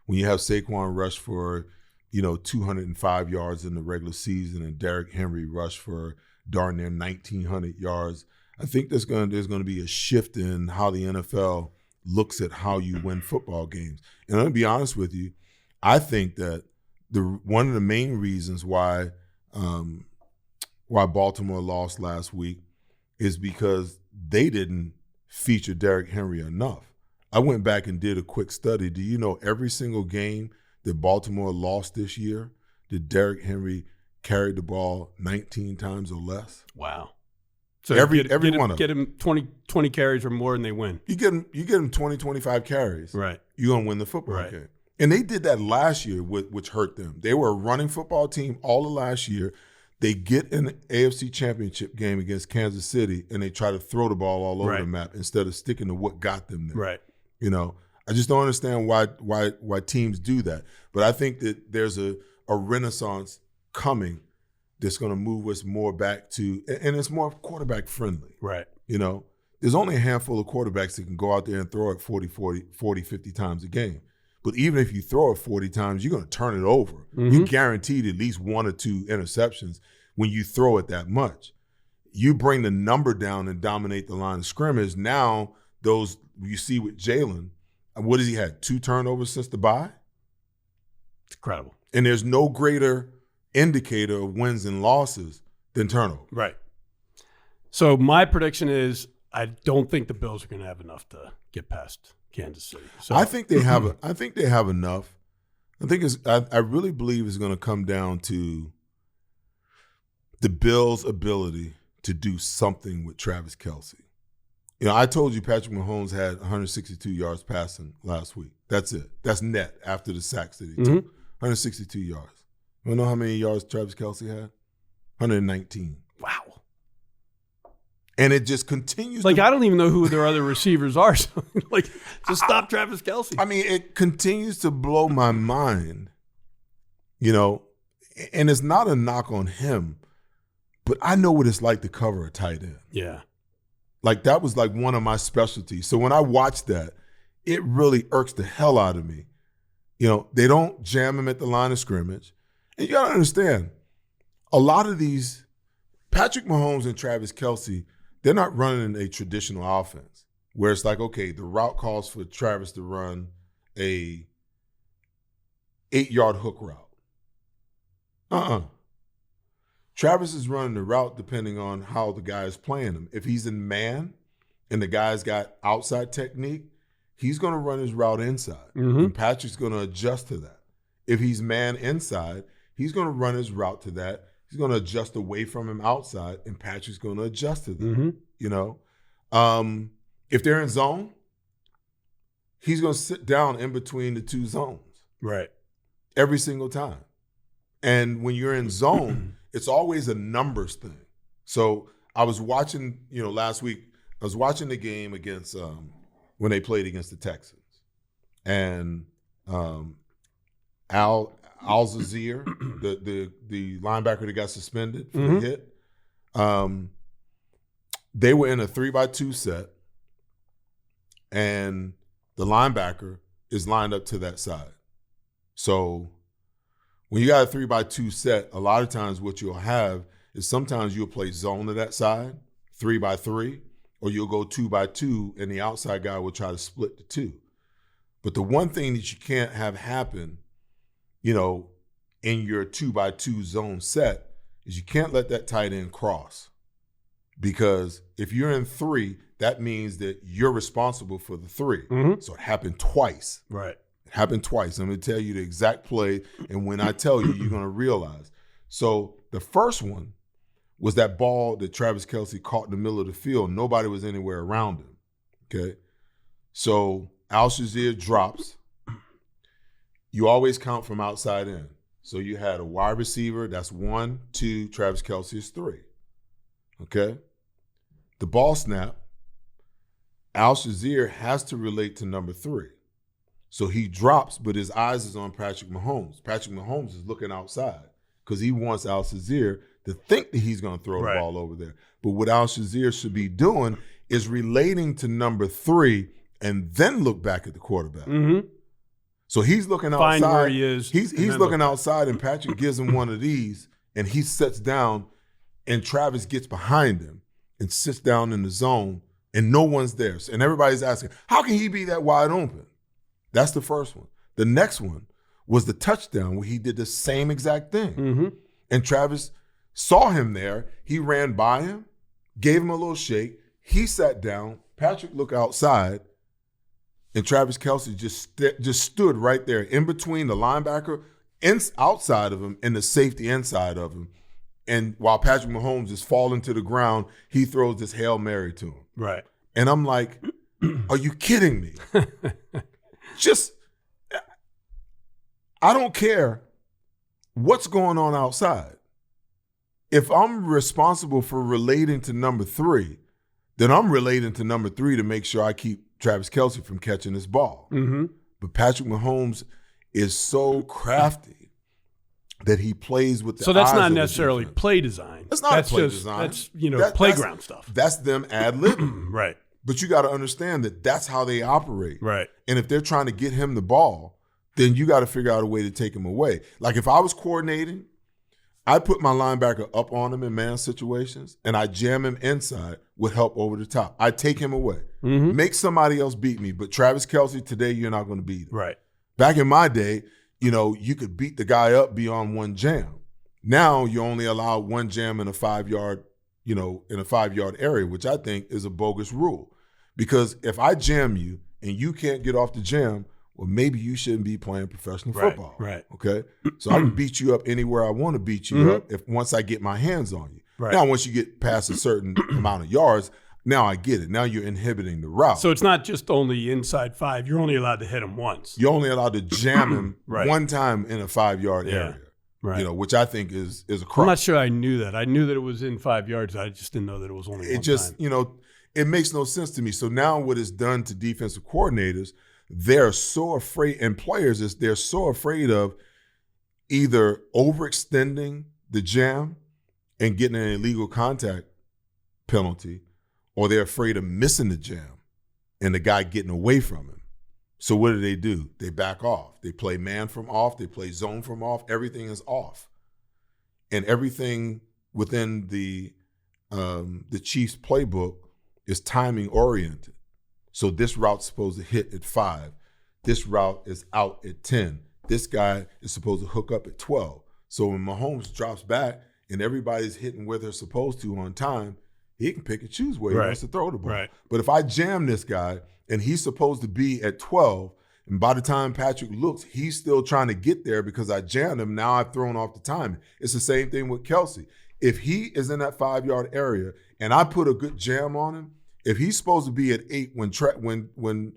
Speaker 2: When you have Saquon rush for, 205 yards in the regular season and Derrick Henry rush for darn near 1,900 yards, I think there's going to be a shift in how the NFL looks at how you win football games. And I'm going to be honest with you, I think that one of the main reasons why Baltimore lost last week is because they didn't feature Derrick Henry enough. I went back and did a quick study. Do you know every single game that Baltimore lost this year, did Derrick Henry carry the ball 19 times or less?
Speaker 1: Wow. So
Speaker 2: every one of them.
Speaker 1: Get him 20 carries or more and they win.
Speaker 2: You get him 20, 25 carries.
Speaker 1: Right.
Speaker 2: You're going to win the football game. And they did that last year, which hurt them. They were a running football team all of last year. They get an AFC Championship game against Kansas City, and they try to throw the ball all over the map instead of sticking to what got them there.
Speaker 1: Right.
Speaker 2: I just don't understand why teams do that. But I think that there's a renaissance coming that's going to move us more back to, and it's more quarterback friendly.
Speaker 1: Right.
Speaker 2: There's only a handful of quarterbacks that can go out there and throw it 40, 50 times a game. But even if you throw it 40 times, you're going to turn it over. Mm-hmm. You're guaranteed at least 1 or 2 interceptions when you throw it that much. You bring the number down and dominate the line of scrimmage. Now, those you see with Jalen, what has he had? 2 turnovers since the bye?
Speaker 1: It's incredible.
Speaker 2: And there's no greater indicator of wins and losses than turnover.
Speaker 1: Right. So my prediction is I don't think the Bills are going to have enough to get past Kansas City. So
Speaker 2: I think they have. I think they have enough. I really believe it's going to come down to the Bills' ability to do something with Travis Kelce. I told you Patrick Mahomes had 162 yards passing last week. That's it. That's net after the sacks that he took. 162 yards. You know how many yards Travis Kelce had? 119.
Speaker 1: Wow.
Speaker 2: And it just continues.
Speaker 1: I don't even know who their other receivers are. So, just stop Travis Kelce.
Speaker 2: I mean, it continues to blow my mind, and it's not a knock on him, but I know what it's like to cover a tight end.
Speaker 1: Yeah.
Speaker 2: That was one of my specialties. So when I watch that, it really irks the hell out of me. They don't jam him at the line of scrimmage. And you got to understand, a lot of these, Patrick Mahomes and Travis Kelce, they're not running a traditional offense where it's okay, the route calls for Travis to run a 8-yard hook route. Travis is running the route depending on how the guy is playing him. If he's in man and the guy's got outside technique, he's going to run his route inside. And Patrick's going to adjust to that. If he's man inside, he's going to run his route to that. He's going to adjust away from him outside, and Patrick's going to adjust to that. If they're in zone, he's going to sit down in between the two zones.
Speaker 1: Right.
Speaker 2: Every single time. And when you're in zone, it's always a numbers thing. So I was watching, last week, I was watching the game against when they played against the Texans. And Al-Zazir, the linebacker that got suspended for the hit, they were in a 3-by-2 set, and the linebacker is lined up to that side. So when you got a 3-by-2 set, a lot of times what you'll have is sometimes you'll play zone to that side, 3-by-3, or you'll go 2-by-2, and the outside guy will try to split the two. But the one thing that you can't have happen, in your 2-by-2 zone set is you can't let that tight end cross. Because if you're in 3, that means that you're responsible for the 3. So it happened twice.
Speaker 1: Right.
Speaker 2: It happened twice. I'm going to tell you the exact play, and when I tell you, you're going to realize. So the first one was that ball that Travis Kelce caught in the middle of the field. Nobody was anywhere around him. Okay? So Al-Shazir drops. You always count from outside in. So you had a wide receiver, that's 1, 2, Travis Kelce is 3. Okay? The ball snap, Al-Shazir has to relate to number 3. So he drops, but his eyes is on Patrick Mahomes. Patrick Mahomes is looking outside because he wants Al-Shazir to think that he's going to throw the ball over there. But what Al-Shazir should be doing is relating to number 3 and then look back at the quarterback. So he's looking outside.
Speaker 1: Find where he is.
Speaker 2: He's looking outside, and Patrick gives him one of these, and he sits down, and Travis gets behind him and sits down in the zone, and no one's there. And everybody's asking, how can he be that wide open? That's the first one. The next one was the touchdown where he did the same exact thing. And Travis saw him there. He ran by him, gave him a little shake. He sat down. Patrick looked outside, and Travis Kelce just stood right there in between the linebacker outside of him and the safety inside of him. And while Patrick Mahomes is falling to the ground, he throws this Hail Mary to him.
Speaker 1: Right.
Speaker 2: And I'm like, are you kidding me? I don't care what's going on outside. If I'm responsible for relating to number 3, then I'm relating to number 3 to make sure I keep Travis Kelce from catching this ball. But Patrick Mahomes is so crafty that he plays with the
Speaker 1: So that's
Speaker 2: eyes
Speaker 1: not
Speaker 2: of the
Speaker 1: necessarily
Speaker 2: defense.
Speaker 1: play design.
Speaker 2: That's not play
Speaker 1: just,
Speaker 2: design.
Speaker 1: That's playground stuff.
Speaker 2: That's them ad-libbing.
Speaker 1: Right.
Speaker 2: But you got to understand that that's how they operate.
Speaker 1: Right.
Speaker 2: And if they're trying to get him the ball, then you got to figure out a way to take him away. Like if I was coordinating, I'd put my linebacker up on him in man situations, and I jam him inside with help over the top. I'd take him away. Make somebody else beat me. But Travis Kelce, today you're not going to beat him.
Speaker 1: Right.
Speaker 2: Back in my day, you could beat the guy up beyond one jam. Now you're only allowed one jam in a 5-yard in a 5-yard area, which I think is a bogus rule. Because if I jam you and you can't get off the jam, well, maybe you shouldn't be playing professional football.
Speaker 1: Right.
Speaker 2: Okay? So I can beat you up anywhere I want to beat you up once I get my hands on you.
Speaker 1: Right.
Speaker 2: Now, once you get past a certain amount of yards, now I get it. Now you're inhibiting the route.
Speaker 1: So it's not just only inside 5. You're only allowed to hit him once.
Speaker 2: You're only allowed to jam him one time in a 5-yard area.
Speaker 1: Right.
Speaker 2: Which I think is a crime.
Speaker 1: I'm not sure I knew that. I knew that it was in 5 yards. I just didn't know that it was only one time.
Speaker 2: It makes no sense to me. So now what it's done to defensive coordinators, they're so afraid, and players they're so afraid of either overextending the jam and getting an illegal contact penalty, or they're afraid of missing the jam and the guy getting away from him. So what do? They back off. They play man from off. They play zone from off. Everything is off. And everything within the Chiefs playbook is timing oriented. So this route's supposed to hit at 5. This route is out at 10. This guy is supposed to hook up at 12. So when Mahomes drops back and everybody's hitting where they're supposed to on time, he can pick and choose where he wants to throw the ball.
Speaker 1: Right.
Speaker 2: But if I jam this guy and he's supposed to be at 12, and by the time Patrick looks, he's still trying to get there because I jammed him, now I've thrown off the timing. It's the same thing with Kelsey. If he is in that 5-yard area and I put a good jam on him, if he's supposed to be at 8 when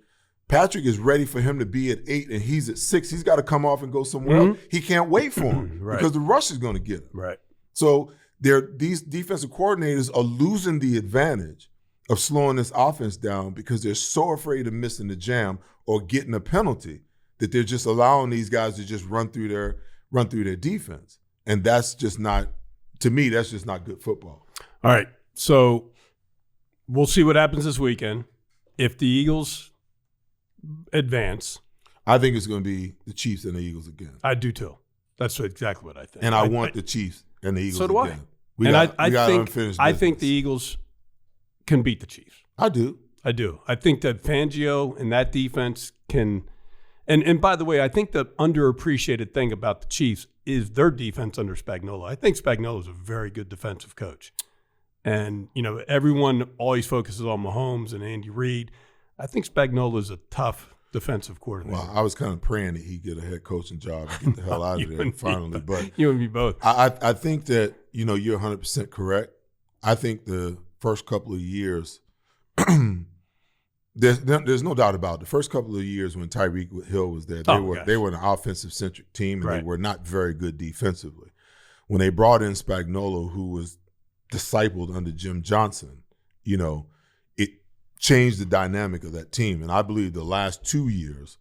Speaker 2: Patrick is ready for him to be at 8 and he's at 6, he's got to come off and go somewhere else. He can't wait for him because the rush is going to get him.
Speaker 1: Right.
Speaker 2: So these defensive coordinators are losing the advantage of slowing this offense down because they're so afraid of missing the jam or getting a penalty that they're just allowing these guys to just run through their defense. And that's just not, to me, that's just not good football.
Speaker 1: All right. So we'll see what happens this weekend. If the Eagles advance,
Speaker 2: I think it's going to be the Chiefs and the Eagles again.
Speaker 1: I do too. That's exactly what I think.
Speaker 2: And I want the Chiefs and the Eagles
Speaker 1: so do
Speaker 2: again.
Speaker 1: I think the Eagles can beat the Chiefs.
Speaker 2: I do.
Speaker 1: I think that Fangio and that defense can and by the way, I think the underappreciated thing about the Chiefs is their defense under Spagnuolo. I think Spagnuolo is a very good defensive coach. And, everyone always focuses on Mahomes and Andy Reid. I think Spagnuolo is a tough defensive coordinator.
Speaker 2: Well, I was kind of praying that he'd get a head coaching job and get the hell out of there finally. But
Speaker 1: you and me both.
Speaker 2: I think that, you're 100% correct. I think the first couple of years, there's no doubt about it. The first couple of years when Tyreek Hill was there, they were an offensive-centric team, and they were not very good defensively. When they brought in Spagnuolo, who was discipled under Jim Johnson, it changed the dynamic of that team. And I believe the last 2 years,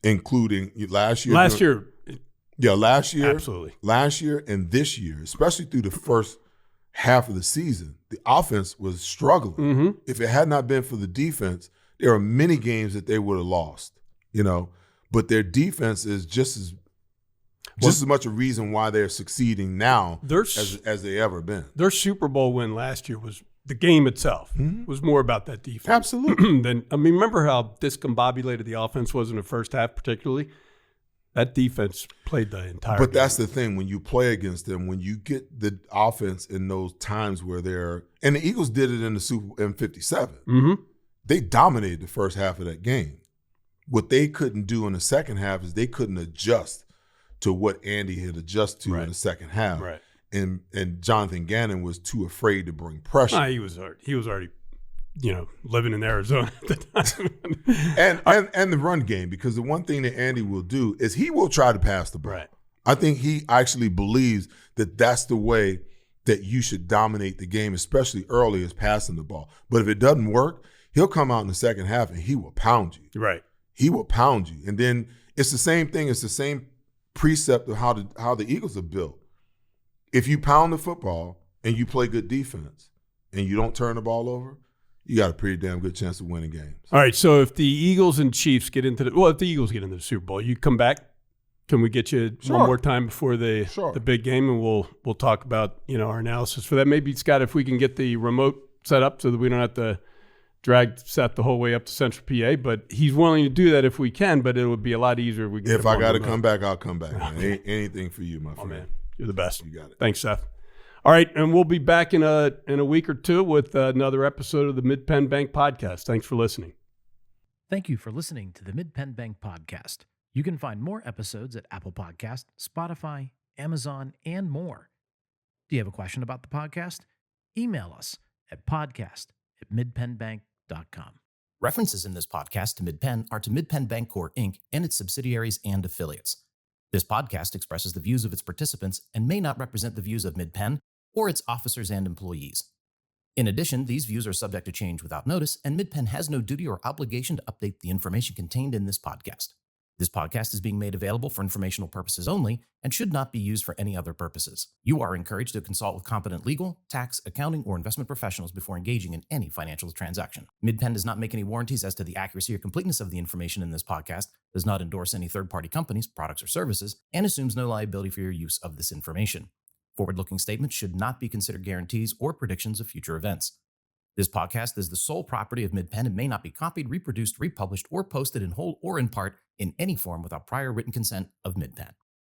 Speaker 2: including last year.
Speaker 1: Absolutely.
Speaker 2: Last year and this year, especially through the first half of the season, the offense was struggling.
Speaker 1: Mm-hmm.
Speaker 2: If it had not been for the defense, there are many games that they would have lost, But their defense is just as much a reason why they're succeeding now as they ever been.
Speaker 1: Their Super Bowl win last year was the game itself. Was more about that defense.
Speaker 2: Absolutely.
Speaker 1: Remember how discombobulated the offense was in the first half particularly? That defense played the entire game.
Speaker 2: But that's the thing. When you play against them, when you get the offense in those times where they're – and the Eagles did it in the Super Bowl in 57.
Speaker 1: Mm-hmm.
Speaker 2: They dominated the first half of that game. What they couldn't do in the second half is they couldn't adjust to what Andy had adjusted to in the second half.
Speaker 1: Right.
Speaker 2: And Jonathan Gannon was too afraid to bring pressure.
Speaker 1: He was already living in Arizona at the time.
Speaker 2: and the run game, because the one thing that Andy will do is he will try to pass the ball.
Speaker 1: Right.
Speaker 2: I think he actually believes that that's the way that you should dominate the game, especially early, is passing the ball. But if it doesn't work, he'll come out in the second half and he will pound you.
Speaker 1: Right.
Speaker 2: He will pound you. And then it's the same thing. It's the same precept of how the Eagles are built. If you pound the football and you play good defense and you don't turn the ball over, you got a pretty damn good chance of winning games.
Speaker 1: All right, so if the Eagles and Chiefs get into if the Eagles get into the Super Bowl, you come back. Can we get you one more time before the big game, and we'll talk about our analysis for that. Maybe, Scott, if we can get the remote set up so that we don't have to drag Seth the whole way up to Central PA, but he's willing to do that if we can. But it would be a lot easier if we.
Speaker 2: If I got to come back, I'll come back. Man. Anything for you, my friend.
Speaker 1: Oh man, you're the best.
Speaker 2: You got it.
Speaker 1: Thanks, Seth. All right, and we'll be back in a week or two with another episode of the Mid-Penn Bank Podcast. Thanks for listening.
Speaker 3: Thank you for listening to the Mid-Penn Bank Podcast. You can find more episodes at Apple Podcast, Spotify, Amazon, and more. Do you have a question about the podcast? Email us at podcast@midpennbank.com.
Speaker 4: References in this podcast to MidPenn are to MidPenn Bancorp, Inc. and its subsidiaries and affiliates. This podcast expresses the views of its participants and may not represent the views of MidPenn or its officers and employees. In addition, these views are subject to change without notice, and MidPenn has no duty or obligation to update the information contained in this podcast. This podcast is being made available for informational purposes only and should not be used for any other purposes. You are encouraged to consult with competent legal, tax, accounting, or investment professionals before engaging in any financial transaction. MidPenn does not make any warranties as to the accuracy or completeness of the information in this podcast, does not endorse any third-party companies, products, or services, and assumes no liability for your use of this information. Forward-looking statements should not be considered guarantees or predictions of future events. This podcast is the sole property of MidPenn and may not be copied, reproduced, republished, or posted in whole or in part in any form without prior written consent of MidPenn.